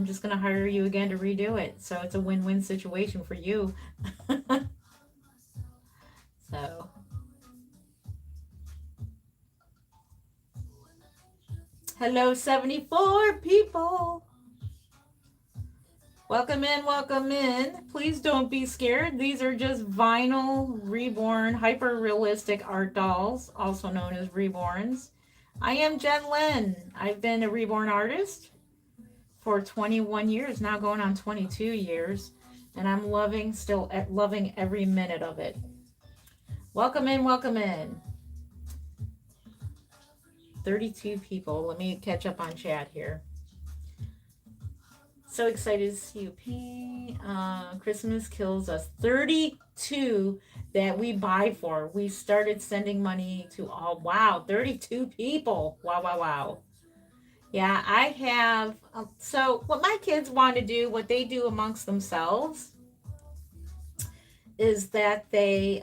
just going to hire you again to redo it. So it's a win win situation for you. So, hello, 74 people. Welcome in, welcome in. Please don't be scared. These are just vinyl reborn hyper realistic art dolls, also known as reborns. I am Jen Lynn. I've been a reborn artist for 21 years, now going on 22 years, and I'm loving every minute of it. Welcome in, welcome in. 32 people. Let me catch up on chat here. So excited to see you paint. Christmas kills us. 32 that we buy for. We started sending money to all. Wow, 32 people. Wow, wow, wow. Yeah, I have. So, what my kids want to do, what they do amongst themselves, is that they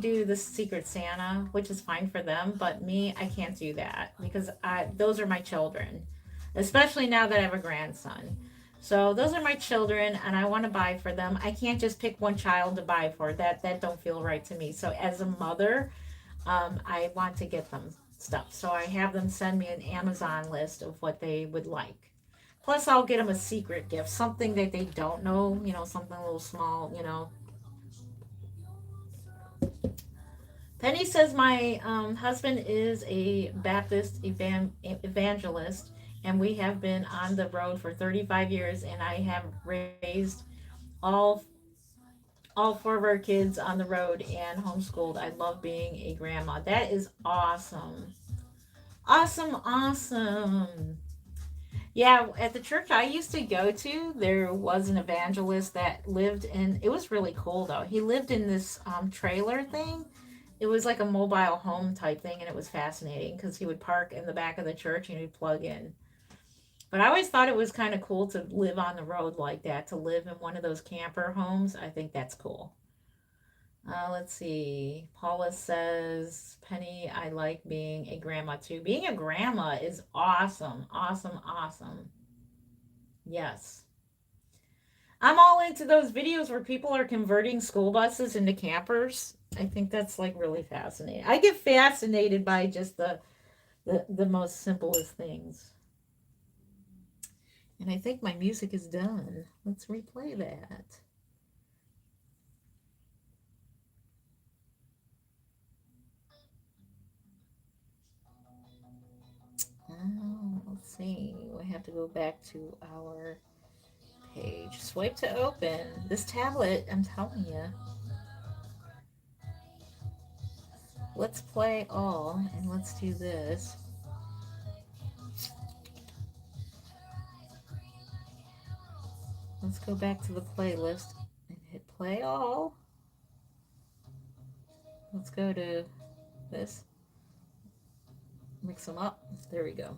do the Secret Santa, which is fine for them. But me, I can't do that because those are my children, especially now that I have a grandson. So those are my children, and I want to buy for them. I can't just pick one child to buy for. That don't feel right to me. So as a mother, I want to get them stuff. So I have them send me an Amazon list of what they would like. Plus, I'll get them a secret gift, something that they don't know. Something a little small. Penny says my husband is a Baptist evangelist, and we have been on the road for 35 years, and I have raised all all four of our kids on the road and homeschooled. I love being a grandma. That is awesome. Awesome, awesome. Yeah, at the church I used to go to, there was an evangelist that lived in, it was really cool though. He lived in this trailer thing. It was like a mobile home type thing, and it was fascinating because he would park in the back of the church and he'd plug in. But I always thought it was kind of cool to live on the road like that, to live in one of those camper homes. I think that's cool. Let's see. Paula says, Penny, I like being a grandma too. Being a grandma is awesome. Awesome. Awesome. Yes. I'm all into those videos where people are converting school buses into campers. I think that's like really fascinating. I get fascinated by just the most simplest things. And I think my music is done. Let's replay that. Oh, let's see. We have to go back to our page. Swipe to open. This tablet, I'm telling you. Let's play all, and let's do this. Let's go back to the playlist and hit play all. Let's go to this. Mix them up. There we go.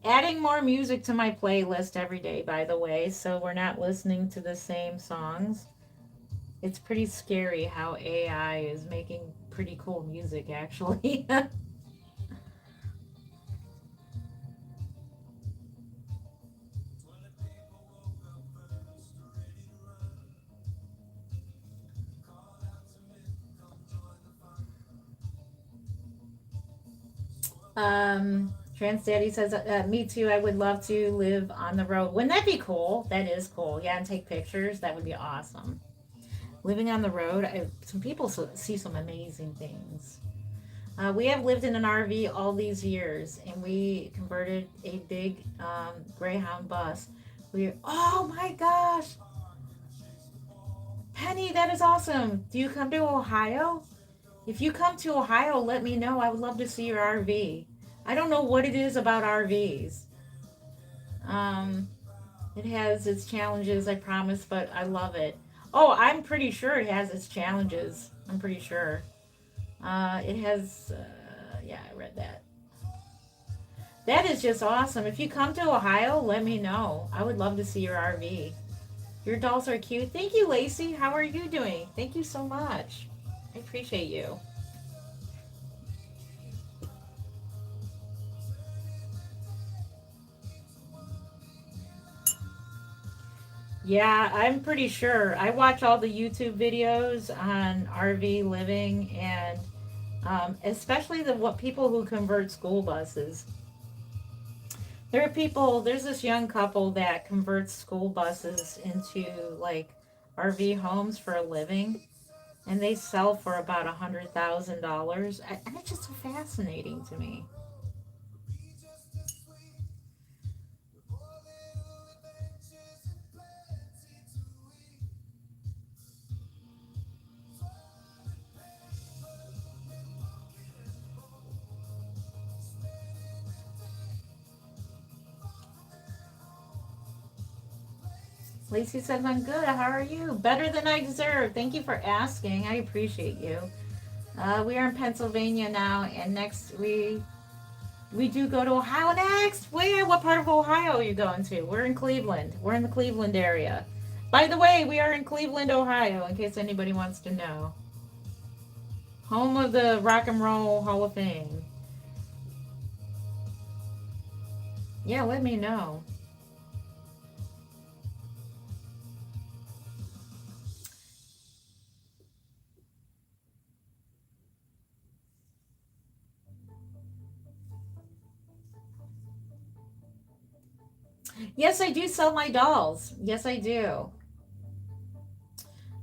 Adding more music to my playlist every day, by the way, so we're not listening to the same songs. It's pretty scary how AI is making pretty cool music, actually. Trans Daddy says, me too. I would love to live on the road. Wouldn't that be cool? That is cool. Yeah, and take pictures. That would be awesome. Living on the road, some people see some amazing things. We have lived in an RV all these years, and we converted a big Greyhound bus. Oh my gosh, Penny, that is awesome. Do you come to Ohio? If you come to Ohio, let me know. I would love to see your RV. I don't know what it is about RVs. Um, it has its challenges, I promise, but I love it. Oh, I'm pretty sure it has its challenges. I'm pretty sure. It has, yeah, I read that. That is just awesome. If you come to Ohio, let me know. I would love to see your RV. Your dolls are cute. Thank you, Lacey. How are you doing? Thank you so much. I appreciate you. Yeah, I'm pretty sure. I watch all the YouTube videos on RV living, and especially the what people who convert school buses. There are people. There's this young couple that converts school buses into like RV homes for a living, and they sell for about $100,000. And it's just so fascinating to me. Lacey says, I'm good. How are you? Better than I deserve. Thank you for asking. I appreciate you. We are in Pennsylvania now, and next we do go to Ohio next. Where? What part of Ohio are you going to? We're in Cleveland. We're in the Cleveland area. By the way, we are in Cleveland, Ohio, in case anybody wants to know. Home of the Rock and Roll Hall of Fame. Yeah, let me know. Yes, I do sell my dolls. Yes, I do.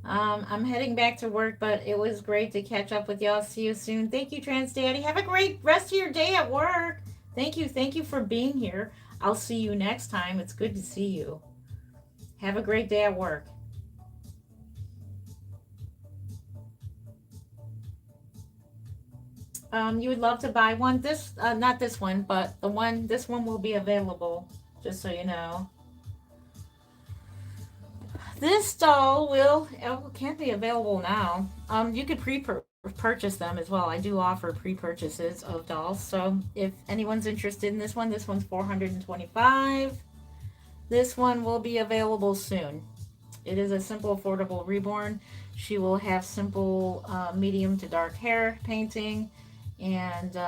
I'm heading back to work, but it was great to catch up with y'all. See you soon. Thank you, Trans Daddy. Have a great rest of your day at work. Thank you. Thank you for being here. I'll see you next time. It's good to see you. Have a great day at work. You would love to buy one. This, not this one, but this one will be available, just so you know. This doll can be available now. You could purchase them as well. I do offer pre-purchases of dolls. So if anyone's interested in this one's 425. This one will be available soon. It is a simple, affordable reborn. She will have simple, medium to dark hair painting. And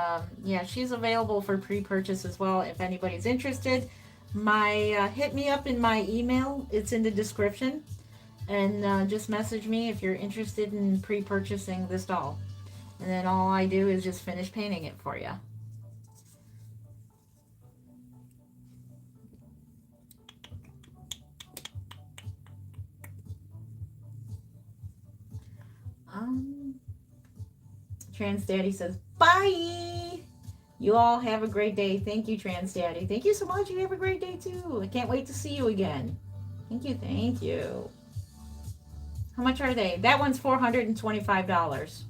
yeah, she's available for pre-purchase as well if anybody's interested. Hit me up in my email. It's in the description. And just message me if you're interested in pre-purchasing this doll. And then all I do is just finish painting it for you. Trans Daddy says, bye! You all have a great day. Thank you, Trans Daddy. Thank you so much. You have a great day, too. I can't wait to see you again. Thank you, thank you. How much are they? That one's $425.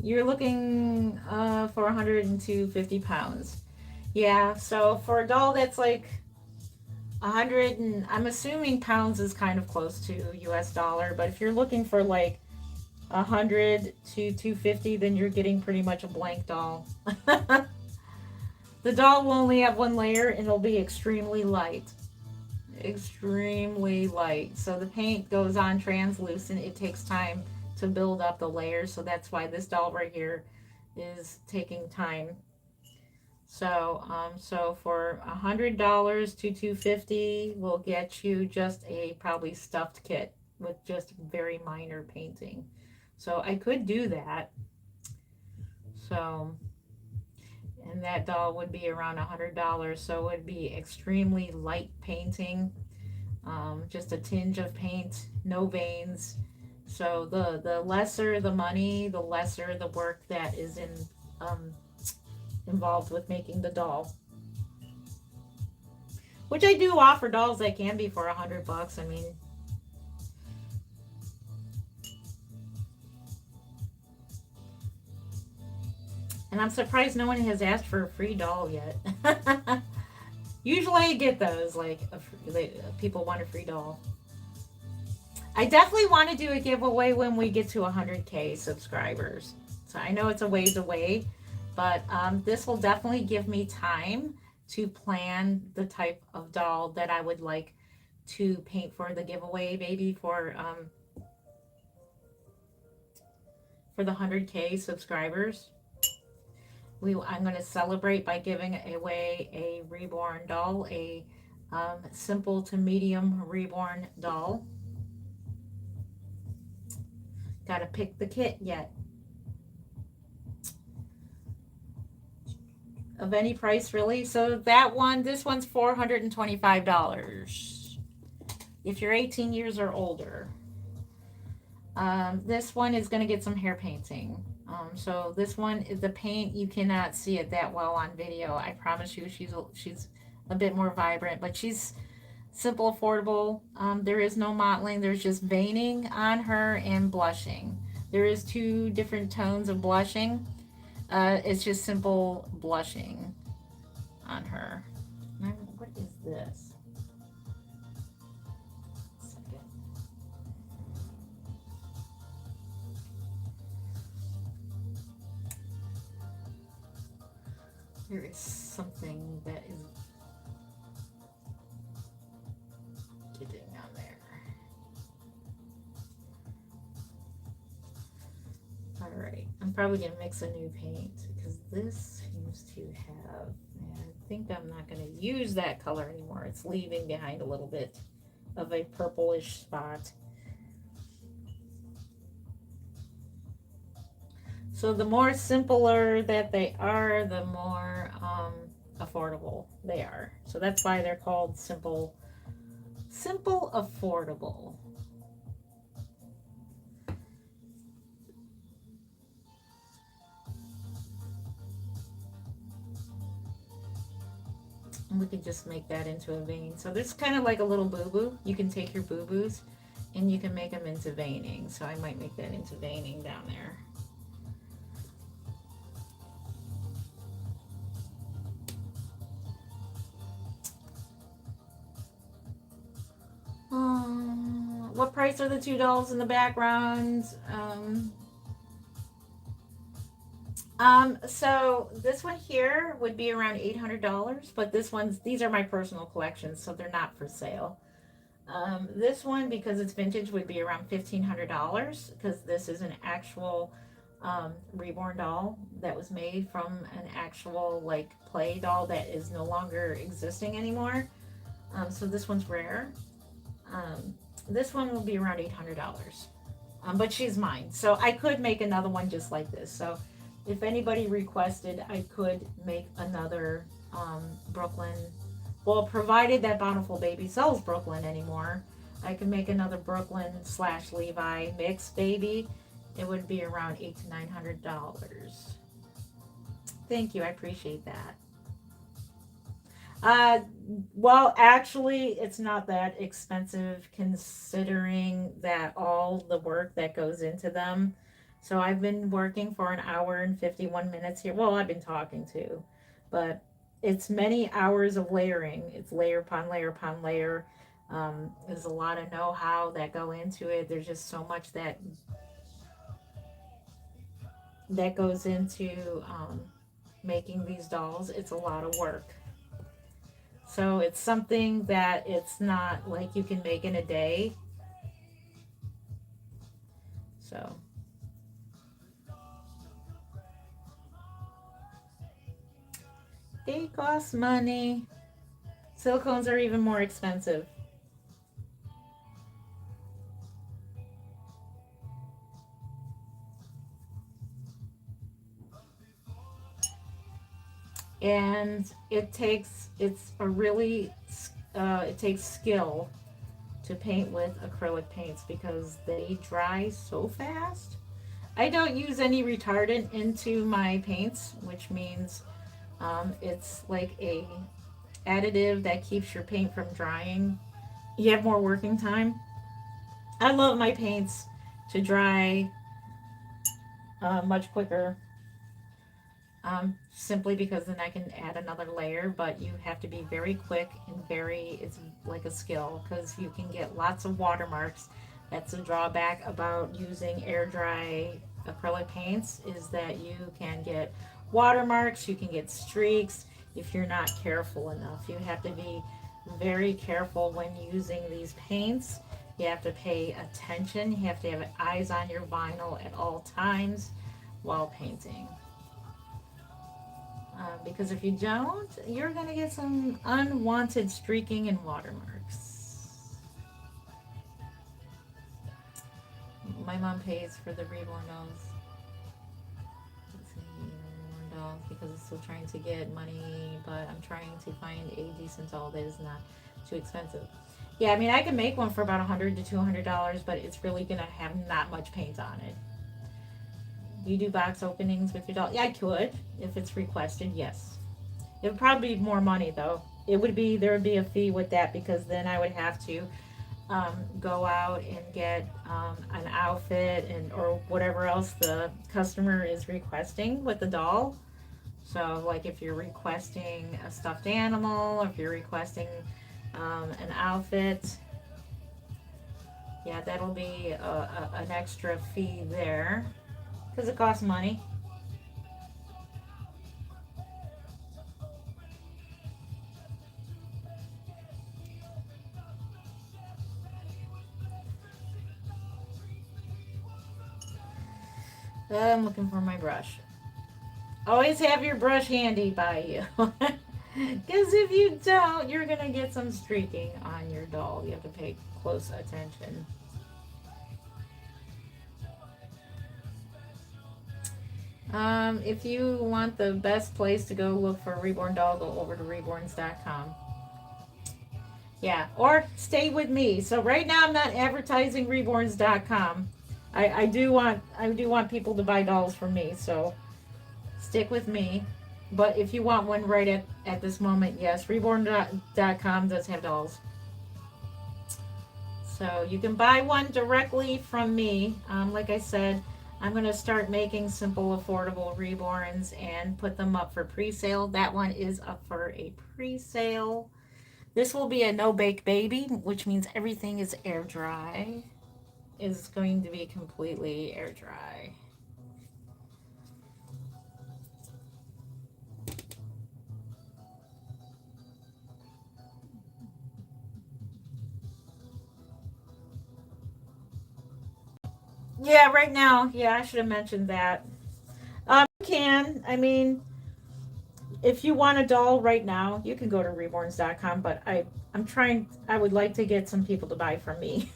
You're looking for 150 pounds. Yeah, so for a doll that's like 100, and I'm assuming pounds is kind of close to US dollar, but if you're looking for like 100 to 250, then you're getting pretty much a blank doll. The doll will only have one layer and it'll be extremely light. Extremely light. So the paint goes on translucent. It takes time to build up the layers, so that's why this doll right here is taking time. So for $100 to $250, we'll get you just a probably stuffed kit with just very minor painting. So I could do that. So, and that doll would be around $100. So it would be extremely light painting, just a tinge of paint, no veins. So the lesser the money, the lesser the work that is involved with making the doll. Which I do offer dolls that can be for $100. I mean, and I'm surprised no one has asked for a free doll yet. Usually I get those, like, people want a free doll. I definitely want to do a giveaway when we get to 100K subscribers. So I know it's a ways away, but this will definitely give me time to plan the type of doll that I would like to paint for the giveaway, maybe for the 100K subscribers. I'm going to celebrate by giving away a reborn doll, a simple to medium reborn doll. Got to pick the kit yet. Of any price, really. So this one's $425 if you're 18 years or older. This one is going to get some hair painting. So this one is the paint. You cannot see it that well on video. I promise you, she's a bit more vibrant, but she's simple, affordable. There is no mottling. There's just veining on her and blushing. There is 2 different tones of blushing. It's just simple blushing on her. What is this? There is something that is getting on there. Alright, I'm probably going to mix a new paint because this seems to have, I think I'm not going to use that color anymore. It's leaving behind a little bit of a purplish spot. So the more simpler that they are, the more affordable they are. So that's why they're called simple affordable. And we could just make that into a vein. So there's kind of like a little boo-boo. You can take your boo-boos and you can make them into veining. So I might make that into veining down there. What price are the two dolls in the background? So this one here would be around $800, but these are my personal collections, so they're not for sale. This one, because it's vintage, would be around $1,500 because this is an actual reborn doll that was made from an actual like play doll that is no longer existing anymore. So this one's rare. Um, this one will be around $800. But she's mine, so I could make another one just like this. So if anybody requested, I could make another Brooklyn. Well, provided that Bountiful Baby sells Brooklyn anymore, I could make another Brooklyn / Levi mix baby. It would be around $800 to $900. Thank you, I appreciate that. Uh, well, actually, it's not that expensive considering that all the work that goes into them. So I've been working for an hour and 51 minutes here. Well, I've been talking too, but it's many hours of layering. It's layer upon layer upon layer. There's a lot of know-how that go into it. There's just so much that goes into making these dolls. It's a lot of work. So it's something that it's not like you can make in a day. So they cost money. Silicones are even more expensive. And it takes skill to paint with acrylic paints because they dry so fast. I don't use any retardant into my paints, which means it's like a additive that keeps your paint from drying. You have more working time. I love my paints to dry much quicker, simply because then I can add another layer, but you have to be very quick and it's like a skill because you can get lots of watermarks. That's a drawback about using air dry acrylic paints is that you can get watermarks, you can get streaks if you're not careful enough. You have to be very careful when using these paints. You have to pay attention. You have to have eyes on your vinyl at all times while painting. Because if you don't, you're going to get some unwanted streaking and watermarks. My mom pays for the Reborn dolls. Let's see, Reborn dolls because it's still trying to get money, but I'm trying to find a decent doll that is not too expensive. Yeah, I mean, I can make one for about $100 to $200, but it's really going to have not much paint on it. Do you do box openings with your doll? Yeah, I could if it's requested. Yes, it would probably be more money though. There would be a fee with that because then I would have to go out and get an outfit or whatever else the customer is requesting with the doll. So like if you're requesting a stuffed animal, or if you're requesting an outfit, yeah, that'll be an extra fee there. Because it costs money. I'm looking for my brush. Always have your brush handy by you. Because if you don't, you're going to get some streaking on your doll. You have to pay close attention. If you want the best place to go look for a Reborn doll, go over to reborns.com. Yeah, or stay with me. So right now I'm not advertising reborns.com. I do want people to buy dolls from me, so stick with me. But if you want one right at this moment, yes, reborn.com does have dolls. So you can buy one directly from me. Like I said, I'm going to start making simple, affordable reborns and put them up for pre sale. That one is up for a pre sale. This will be a no bake baby, which means everything is air dry. Is going to be completely air dry. Yeah, right now. Yeah, I should have mentioned that. You can. I mean, if you want a doll right now, you can go to reborns.com, but I'm trying I would like to get some people to buy from me.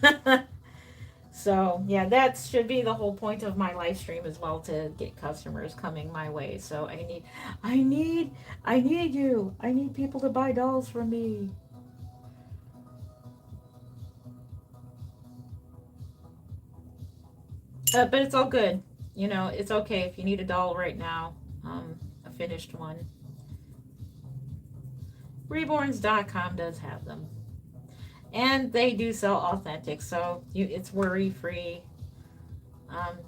So, yeah, that should be the whole point of my live stream as well, to get customers coming my way. So, I need I need you. I need people to buy dolls from me. But it's all good. You know, it's okay if you need a doll right now. A finished one. Reborns.com does have them. And they do sell authentic, so it's worry free.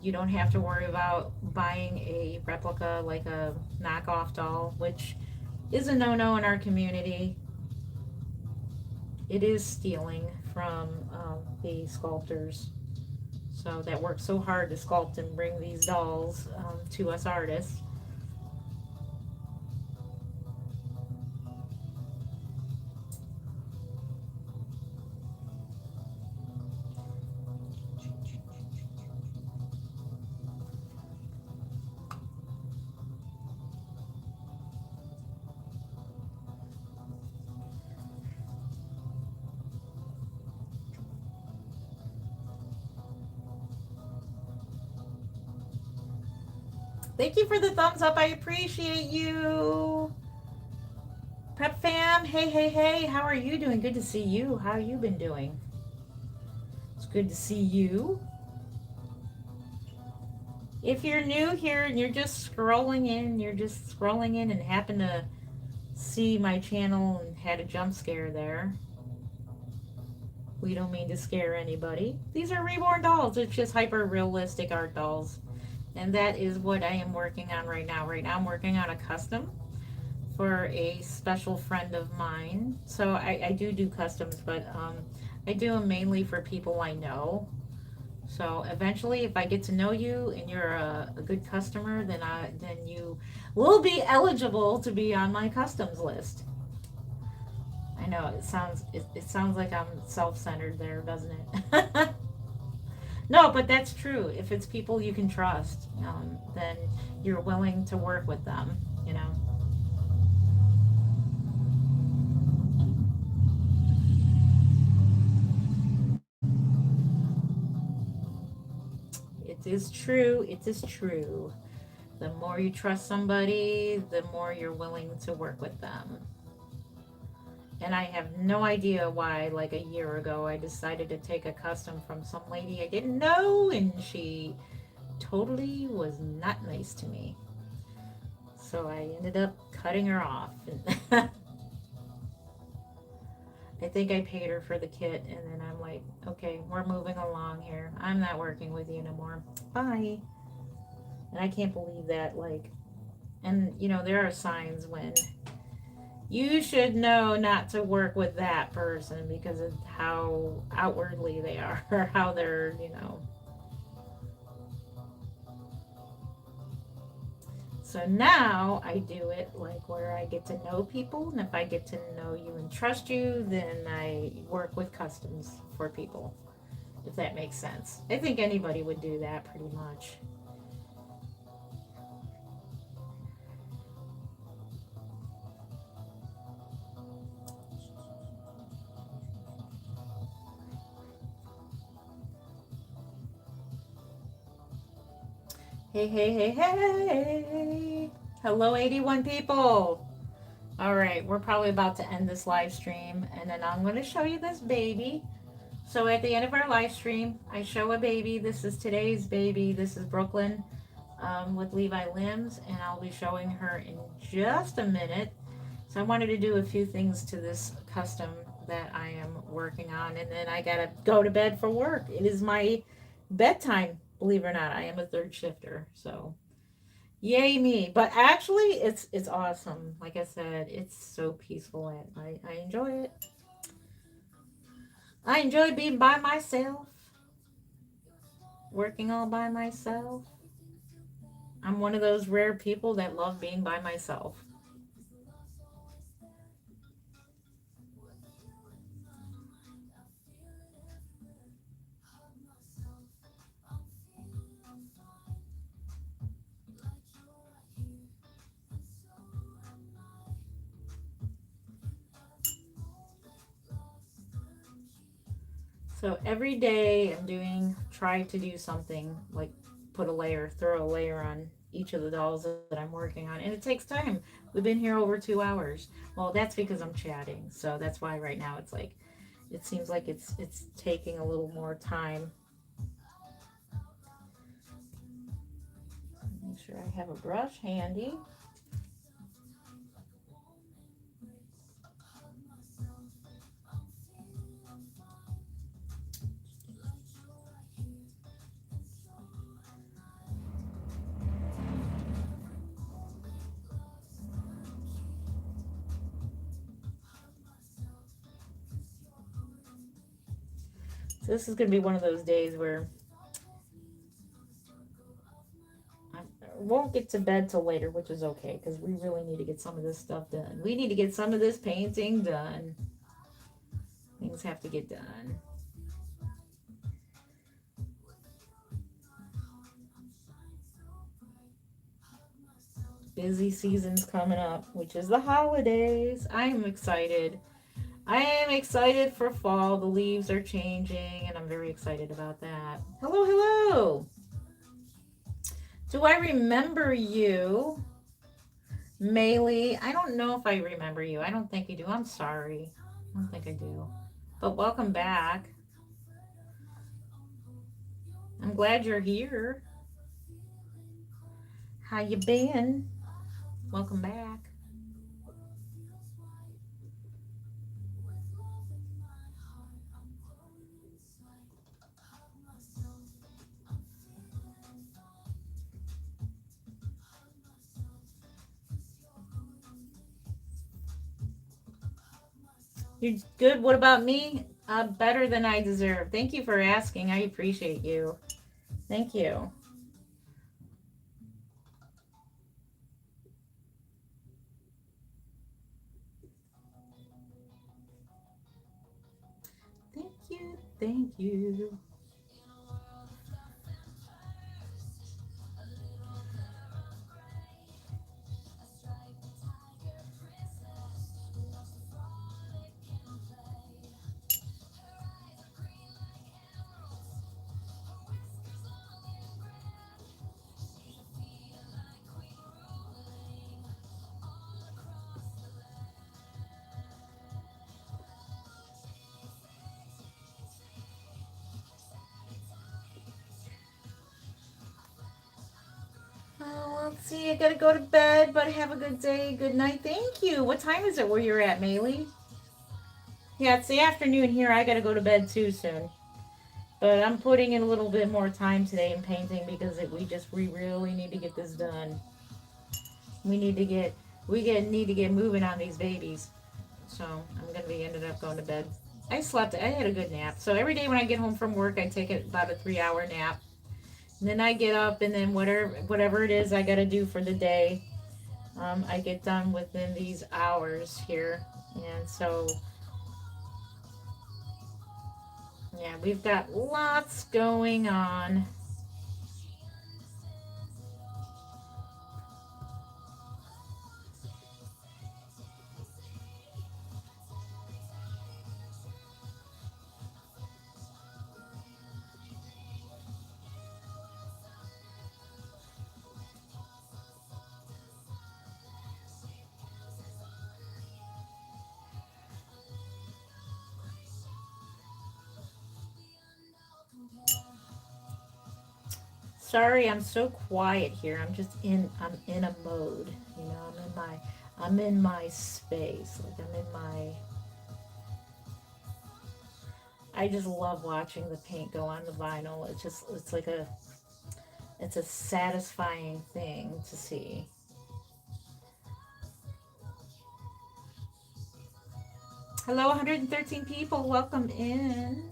You don't have to worry about buying a replica, like a knockoff doll, which is a no no in our community. It is stealing from the sculptors. So that work so hard to sculpt and bring these dolls to us artists. Thank you for the thumbs up. I appreciate you. Prep fam, hey, hey, hey, how are you doing? Good to see you. How you been doing? It's good to see you. If you're new here and you're just scrolling in and happen to see my channel and had a jump scare there, we don't mean to scare anybody. These are reborn dolls. It's just hyper realistic art dolls. And that is what I am working on right now. Right now I'm working on a custom for a special friend of mine. So I do customs, but I do them mainly for people I know. So eventually, if I get to know you and you're a good customer, then you will be eligible to be on my customs list. I know it sounds like I'm self-centered there, doesn't it? No, but that's true. If it's people you can trust, then you're willing to work with them. You know, it is true. It is true. The more you trust somebody, the more you're willing to work with them. And I have no idea why, like a year ago, I decided to take a custom from some lady I didn't know, and she totally was not nice to me. So I ended up cutting her off. And I think I paid her for the kit, and then I'm like, okay, we're moving along here. I'm not working with you no more. Bye. And I can't believe that, like, and you know, there are signs when you should know not to work with that person because of how outwardly they are, or how they're, you know. So now I do it like where I get to know people, and if I get to know you and trust you, then I work with customs for people, if that makes sense. I think anybody would do that pretty much. Hey, hey, hey, hey. Hello, 81 people. All right, we're probably about to end this live stream, and then I'm going to show you this baby. So at the end of our live stream, I show a baby. This is today's baby. This is Brooklyn. with Levi Limbs, and I'll be showing her in just a minute. So I wanted to do a few things to this custom that I am working on, and then I gotta go to bed for work. It is my bedtime, believe it or not. I am a third shifter, so yay me. But actually, it's awesome. Like I said, it's so peaceful, and I enjoy it. I enjoy being by myself, working all by myself. I'm one of those rare people that love being by myself. So every day I'm try to do something like throw a layer on each of the dolls that I'm working on. And it takes time. We've been here over 2 hours. Well, that's because I'm chatting. So that's why right now it seems like it's taking a little more time. Make sure I have a brush handy. So this is going to be one of those days where I won't get to bed till later, which is okay because we really need to get some of this stuff done. We need to get some of this painting done. Things have to get done. Busy season's coming up, which is the holidays. I am excited. I am excited for fall. The leaves are changing, and I'm very excited about that. Hello, hello. Do I remember you? Maylee, I don't know if I remember you. I don't think I do. I'm sorry. I don't think I do. But welcome back. I'm glad you're here. How you been? Welcome back. You're good. What about me? Better than I deserve. Thank you for asking. I appreciate you. Thank you. Thank you. Thank you. Let's see. I gotta go to bed, but have a good day. Good night. Thank you. What time is it where you're at, Maylee? Yeah, it's the afternoon here. I gotta go to bed too soon. But I'm putting in a little bit more time today in painting because we really need to get this done. We need to get need to get moving on these babies. So I'm gonna be ended up going to bed. I slept. I had a good nap. So every day when I get home from work, I take about a 3 hour nap. And then I get up and then whatever it is I gotta do for the day, I get done within these hours here. And so yeah, we've got lots going on. Sorry, I'm so quiet here. I'm in a mode. You know, I'm in my space. Like I'm in my I just love watching the paint go on the vinyl. It's a satisfying thing to see. Hello, 113 people. Welcome in.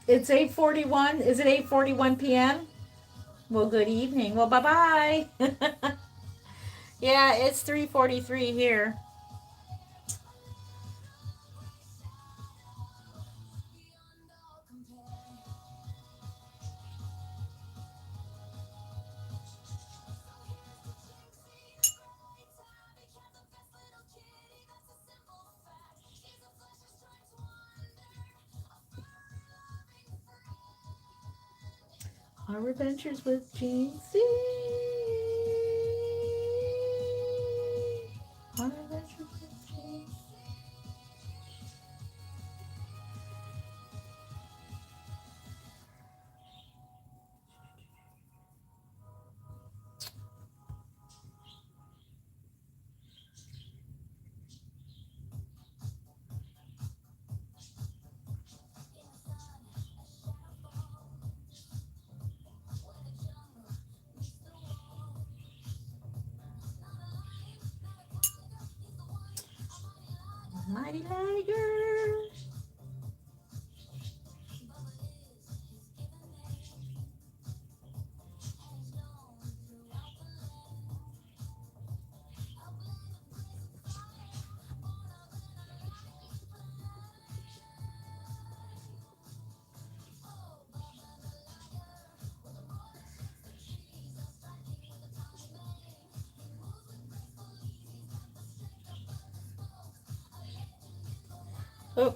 It's 8:41. Is it 8:41 p.m.? Well, good evening. Well, bye-bye. Yeah, it's 3:43 here. Our adventures with Gene C. Our adventures with Gene. Mighty Tiger. Oh,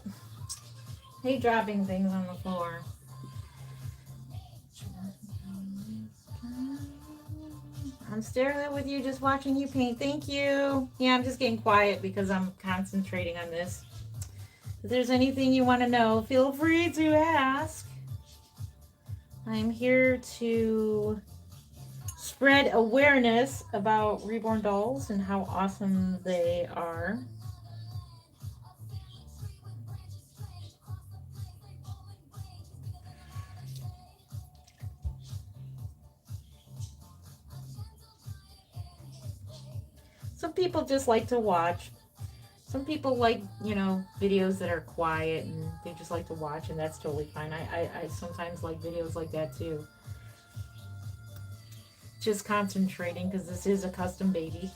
hey, dropping things on the floor. I'm staring at with you, just watching you paint. Thank you. Yeah, I'm just getting quiet because I'm concentrating on this. If there's anything you want to know, feel free to ask. I'm here to spread awareness about reborn dolls and how awesome they are. Some people just like to watch. Some people like, videos that are quiet and they just like to watch, and that's totally fine. I sometimes like videos like that too. Just concentrating because this is a custom baby.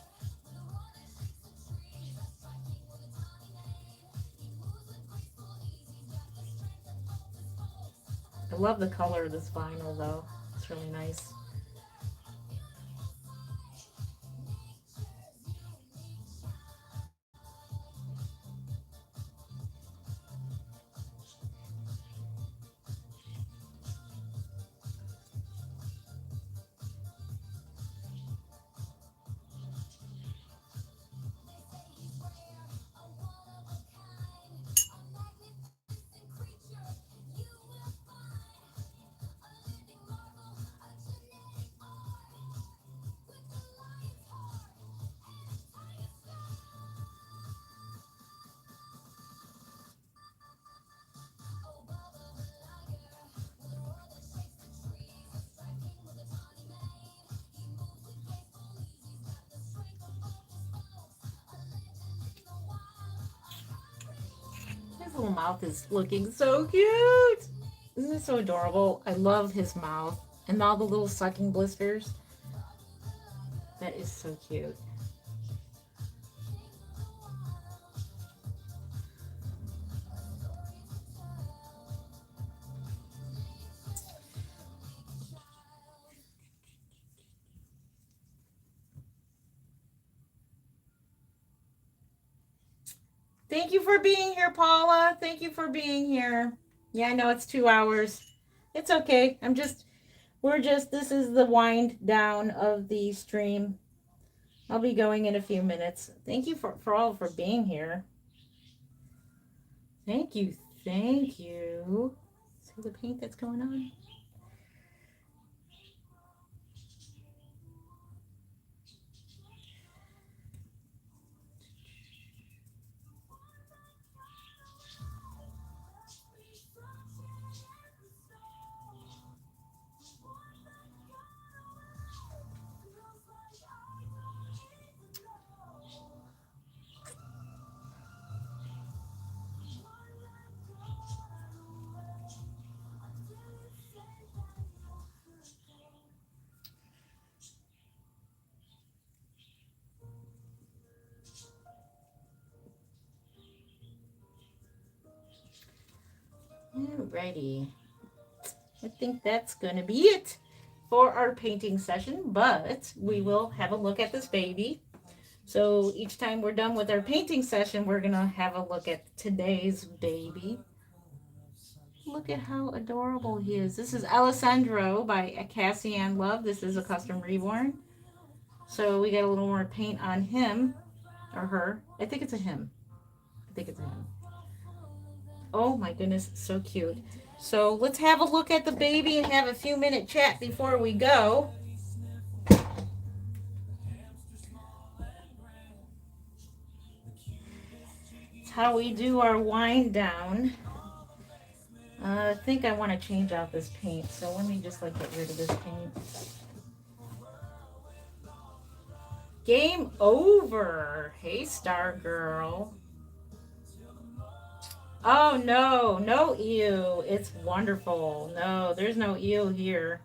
I love the color of this vinyl though. It's really nice. His little mouth is looking so cute. Isn't it so adorable? I love his mouth and all the little sucking blisters. That is so cute. Thank you for being here, Paula. Thank you for being here. Yeah, I know it's 2 hours. It's okay. This is the wind down of the stream. I'll be going in a few minutes. Thank you for all for being here. Thank you. Thank you. See the paint that's going on? Alrighty. I think that's going to be it for our painting session, but we will have a look at this baby. So each time we're done with our painting session, we're going to have a look at today's baby. Look at how adorable he is. This is Alessandro by Cassian Love. This is a custom reborn. So we got a little more paint on him or her. I think it's a him. I think it's a him. Oh my goodness, so cute. So let's have a look at the baby and have a few minute chat before we go. It's how we do our wind down. I think I want to change out this paint, so let me just like get rid of this paint. Game over. Hey, Star Girl. Oh no, no ew. It's wonderful. No, there's no ew here.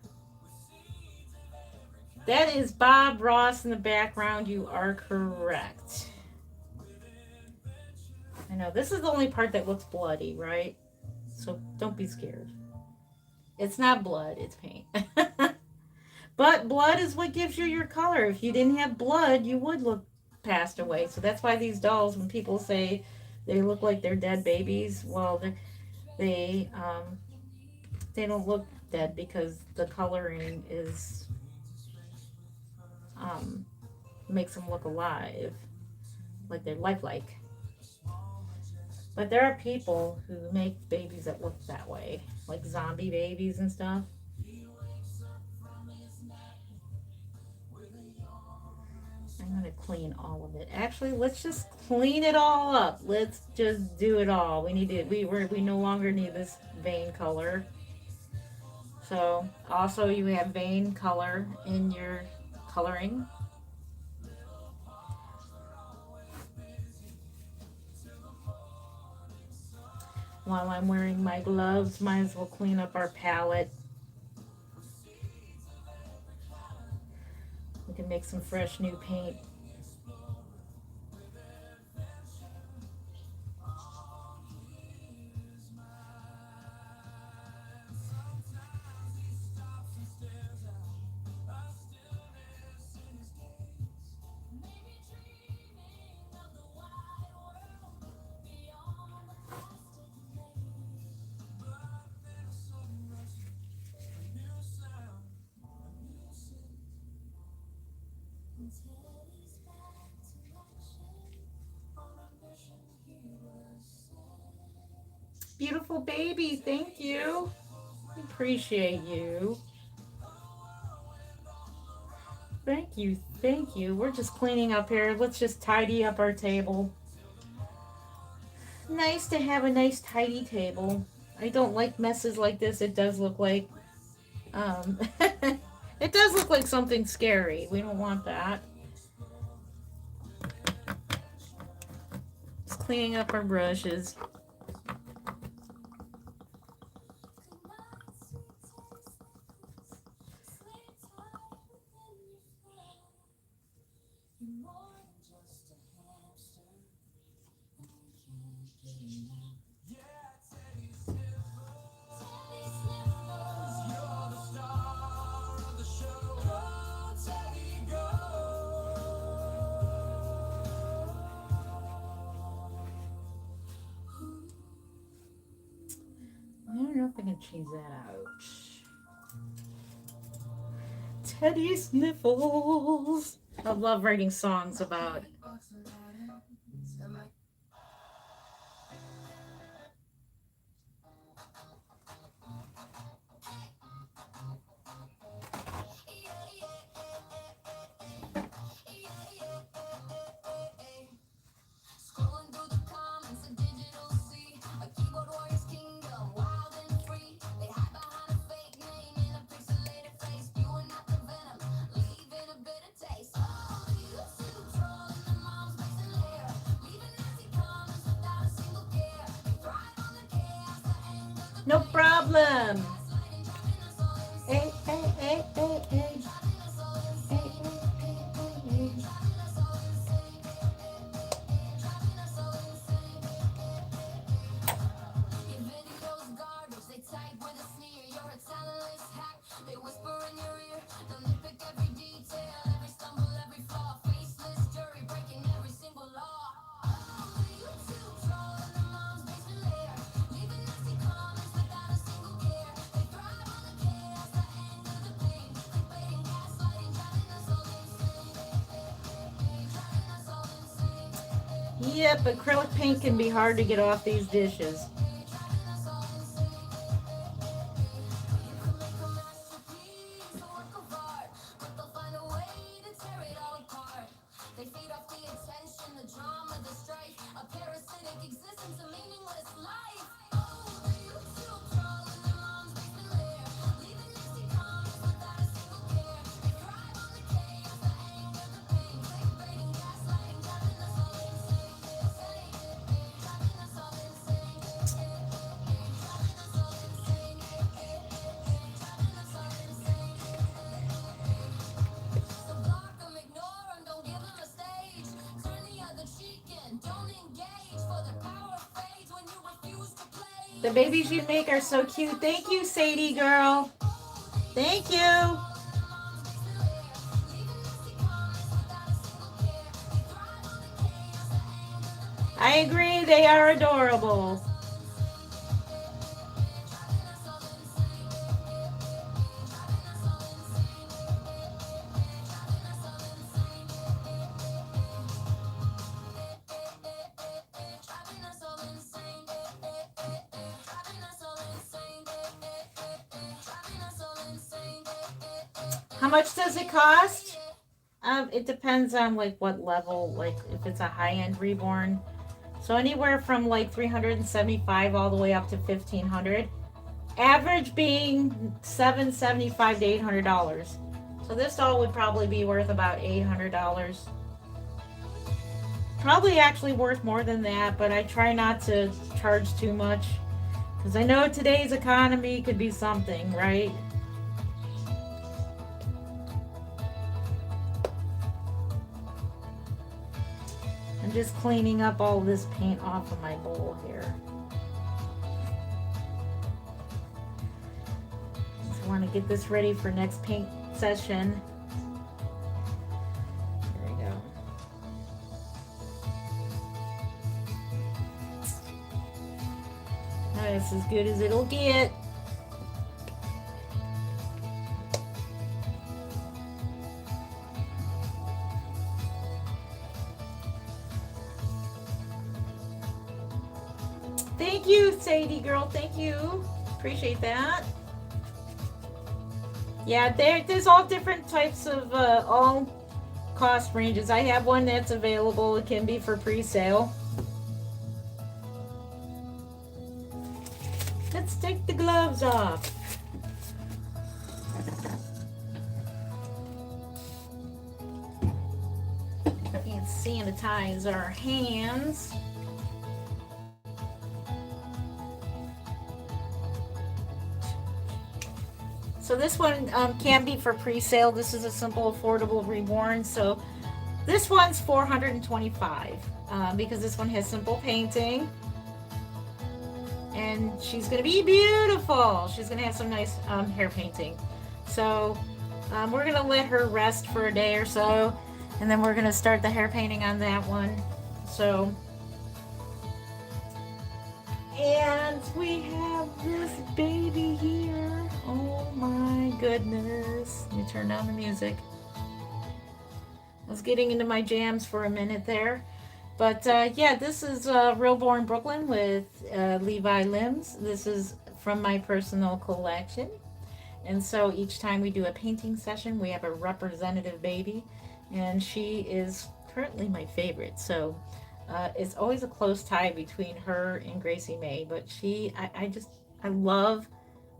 That is Bob Ross in the background. You are correct. I know this is the only part that looks bloody, right? So don't be scared. It's not blood, it's paint. But blood is what gives you your color. If you didn't have blood, you would look passed away. So that's why these dolls, when people say they look like they're dead babies, well, they they don't look dead because the coloring is makes them look alive, like they're lifelike. But there are people who make babies that look that way, like zombie babies and stuff. I'm gonna clean all of it. Actually, let's just clean it all up. Let's just do it all. We need it. We no longer need this vein color. So also you have vein color in your coloring. While I'm wearing my gloves, might as well clean up our palette. We can make some fresh new paint. Beautiful baby, thank you. Appreciate you. Thank you, thank you. We're just cleaning up here. Let's just tidy up our table. Nice to have a nice tidy table. I don't like messes like this. It does look like it does look like something scary. We don't want that. Just cleaning up our brushes. don't know if I can change that out. Teddy Sniffles. I love writing songs about. No problem. Hey, hey, hey, hey, hey. Hey, hey, hey, hey, hey. Yep, acrylic paint can be hard to get off these dishes. The babies you make are so cute. Thank you, Sadie girl. Thank you. I agree, they are adorable. How much does it cost? It depends on like what level, like if it's a high-end Reborn. So anywhere from like 375 all the way up to 1500. Average being $775 to $800. So this doll would probably be worth about $800. Probably actually worth more than that, but I try not to charge too much because I know today's economy could be something, right? I'm just cleaning up all this paint off of my bowl here. Just want to get this ready for next paint session. There we go. That's as good as it'll get. Thank you, Sadie girl. Thank you. Appreciate that. Yeah, there's all different types of all cost ranges. I have one that's available. It can be for pre-sale. Let's take the gloves off. And sanitize our hands. So this one can be for pre-sale. This is a simple, affordable Reborn. So this one's $425 because this one has simple painting. And she's going to be beautiful. She's going to have some nice hair painting. So we're going to let her rest for a day or so. And then we're going to start the hair painting on that one. So, and we have this baby here. Oh my goodness. Let me turn down the music. I was getting into my jams for a minute there. But yeah, this is Reborn Brooklyn with Levi Limbs. This is from my personal collection. And so each time we do a painting session, we have a representative baby. And she is currently my favorite. So it's always a close tie between her and Gracie May. But I love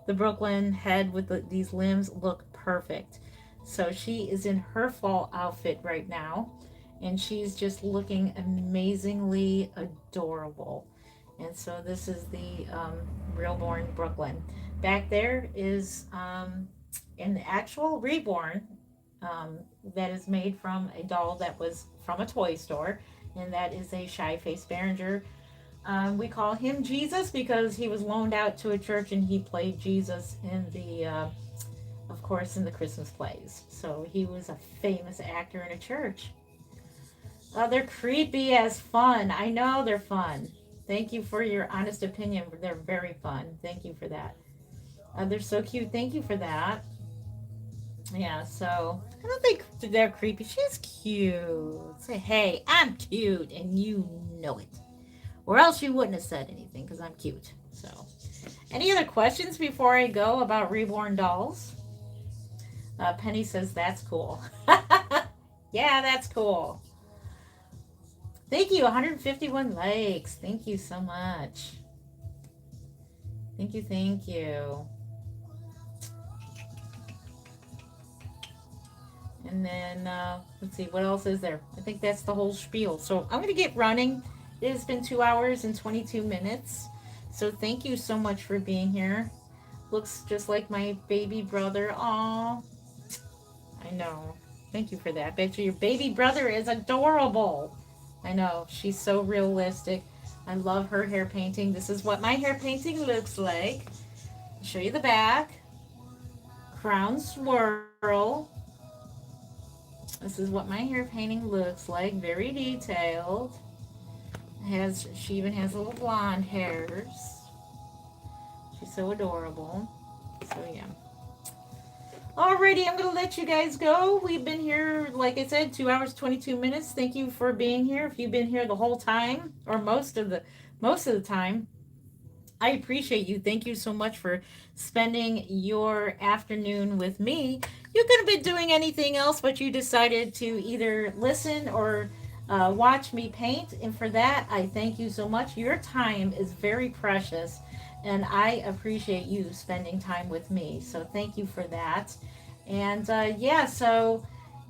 the Brooklyn head with these limbs look perfect. So she is in her fall outfit right now, and she's just looking amazingly adorable. And so this is the Reborn Brooklyn. Back there is an actual Reborn um, that is made from a doll that was from a toy store, and that is a Shy Face Behringer. We call him Jesus because he was loaned out to a church and he played Jesus in of course, in the Christmas plays. So he was a famous actor in a church. They're creepy as fun. I know they're fun. Thank you for your honest opinion. They're very fun. Thank you for that. They're so cute. Thank you for that. Yeah, so I don't think they're creepy. She's cute. Say, hey, I'm cute, and you know it. Or else you wouldn't have said anything because I'm cute. So, any other questions before I go about reborn dolls? Penny says that's cool. Yeah, that's cool. Thank you, 151 likes. Thank you so much. Thank you, thank you. And then, let's see, what else is there? I think that's the whole spiel. So I'm going to get running. It has been 2 hours and 22 minutes. So thank you so much for being here. Looks just like my baby brother. Aw. I know. Thank you for that. Bet you your baby brother is adorable. I know. She's so realistic. I love her hair painting. This is what my hair painting looks like. I'll show you the back. Crown swirl. This is what my hair painting looks like. Very detailed. She even has little blonde hairs. She's so adorable. So yeah. Alrighty, I'm gonna let you guys go. We've been here, like I said, 2 hours 22 minutes. Thank you for being here. If you've been here the whole time or most of the time, I appreciate you. Thank you so much for spending your afternoon with me. You could have been doing anything else, but you decided to either listen or watch me paint. And for that, I thank you so much. Your time is very precious, and I appreciate you spending time with me. So thank you for that. And yeah, so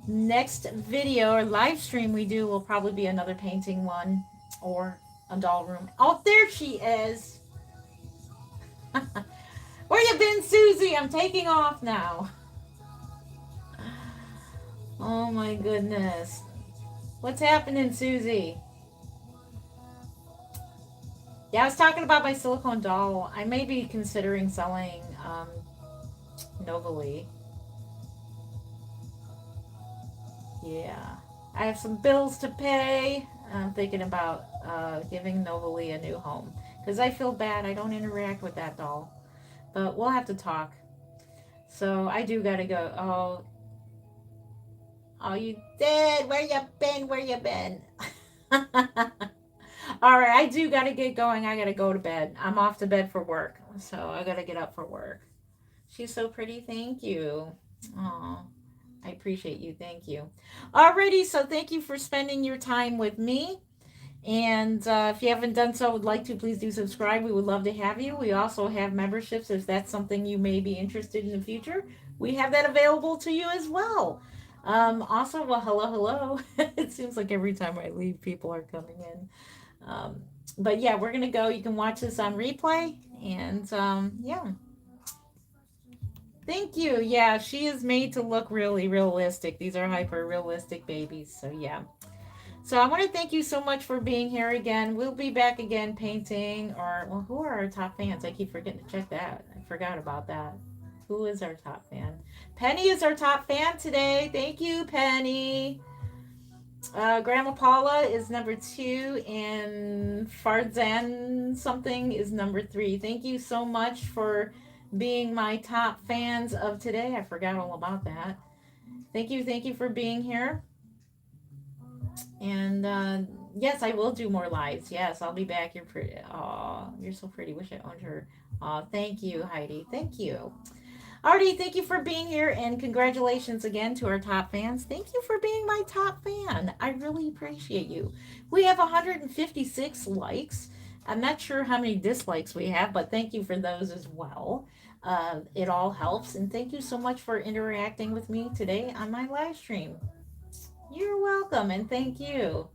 next video or live stream we do will probably be another painting one or a doll room. Oh, there she is. Where you been, Susie? I'm taking off now. Oh my goodness. What's happening, Susie? Yeah, I was talking about my silicone doll. I may be considering selling Novally. Yeah. I have some bills to pay. I'm thinking about giving Novally a new home. Because I feel bad. I don't interact with that doll. But we'll have to talk. So I do gotta go. Oh, you did. Where you been? Where you been? All right, I do gotta get going. I gotta go to bed. I'm off to bed for work, so I gotta get up for work. She's so pretty. Thank you. Oh, I appreciate you. Thank you. Alrighty, so thank you for spending your time with me. And if you haven't done so, would like to, please do subscribe. We would love to have you. We also have memberships if that's something you may be interested in the future. We have that available to you as well. Also, well, hello. It seems like every time I leave, people are coming in. But yeah, we're going to go. You can watch this on replay. And yeah. Thank you. Yeah, she is made to look really realistic. These are hyper realistic babies. So yeah. So I want to thank you so much for being here again. We'll be back again painting, or, well, who are our top fans? I keep forgetting to check that. I forgot about that. Who is our top fan? Penny is our top fan today. Thank you, Penny. Grandma Paula is number 2, and Farzan something is number 3. Thank you so much for being my top fans of today. I forgot all about that. Thank you for being here. And yes, I will do more lives. Yes, I'll be back. You're pretty. Aw, you're so pretty. Wish I owned her. Aw, thank you, Heidi. Thank you. Artie, thank you for being here, and congratulations again to our top fans. Thank you for being my top fan. I really appreciate you. We have 156 likes. I'm not sure how many dislikes we have, but thank you for those as well. It all helps, and thank you so much for interacting with me today on my live stream. You're welcome, and thank you.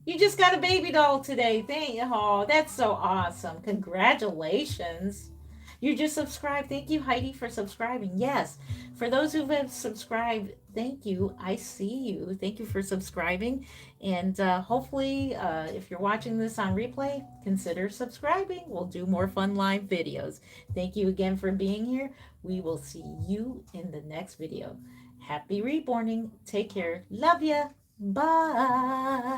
You just got a baby doll today. Thank you. Oh, that's so awesome. Congratulations. You just subscribed. Thank you, Heidi, for subscribing. Yes, for those who have subscribed, thank you. I see you. Thank you for subscribing. And hopefully, if you're watching this on replay, consider subscribing. We'll do more fun live videos. Thank you again for being here. We will see you in the next video. Happy reborning. Take care. Love ya. Bye.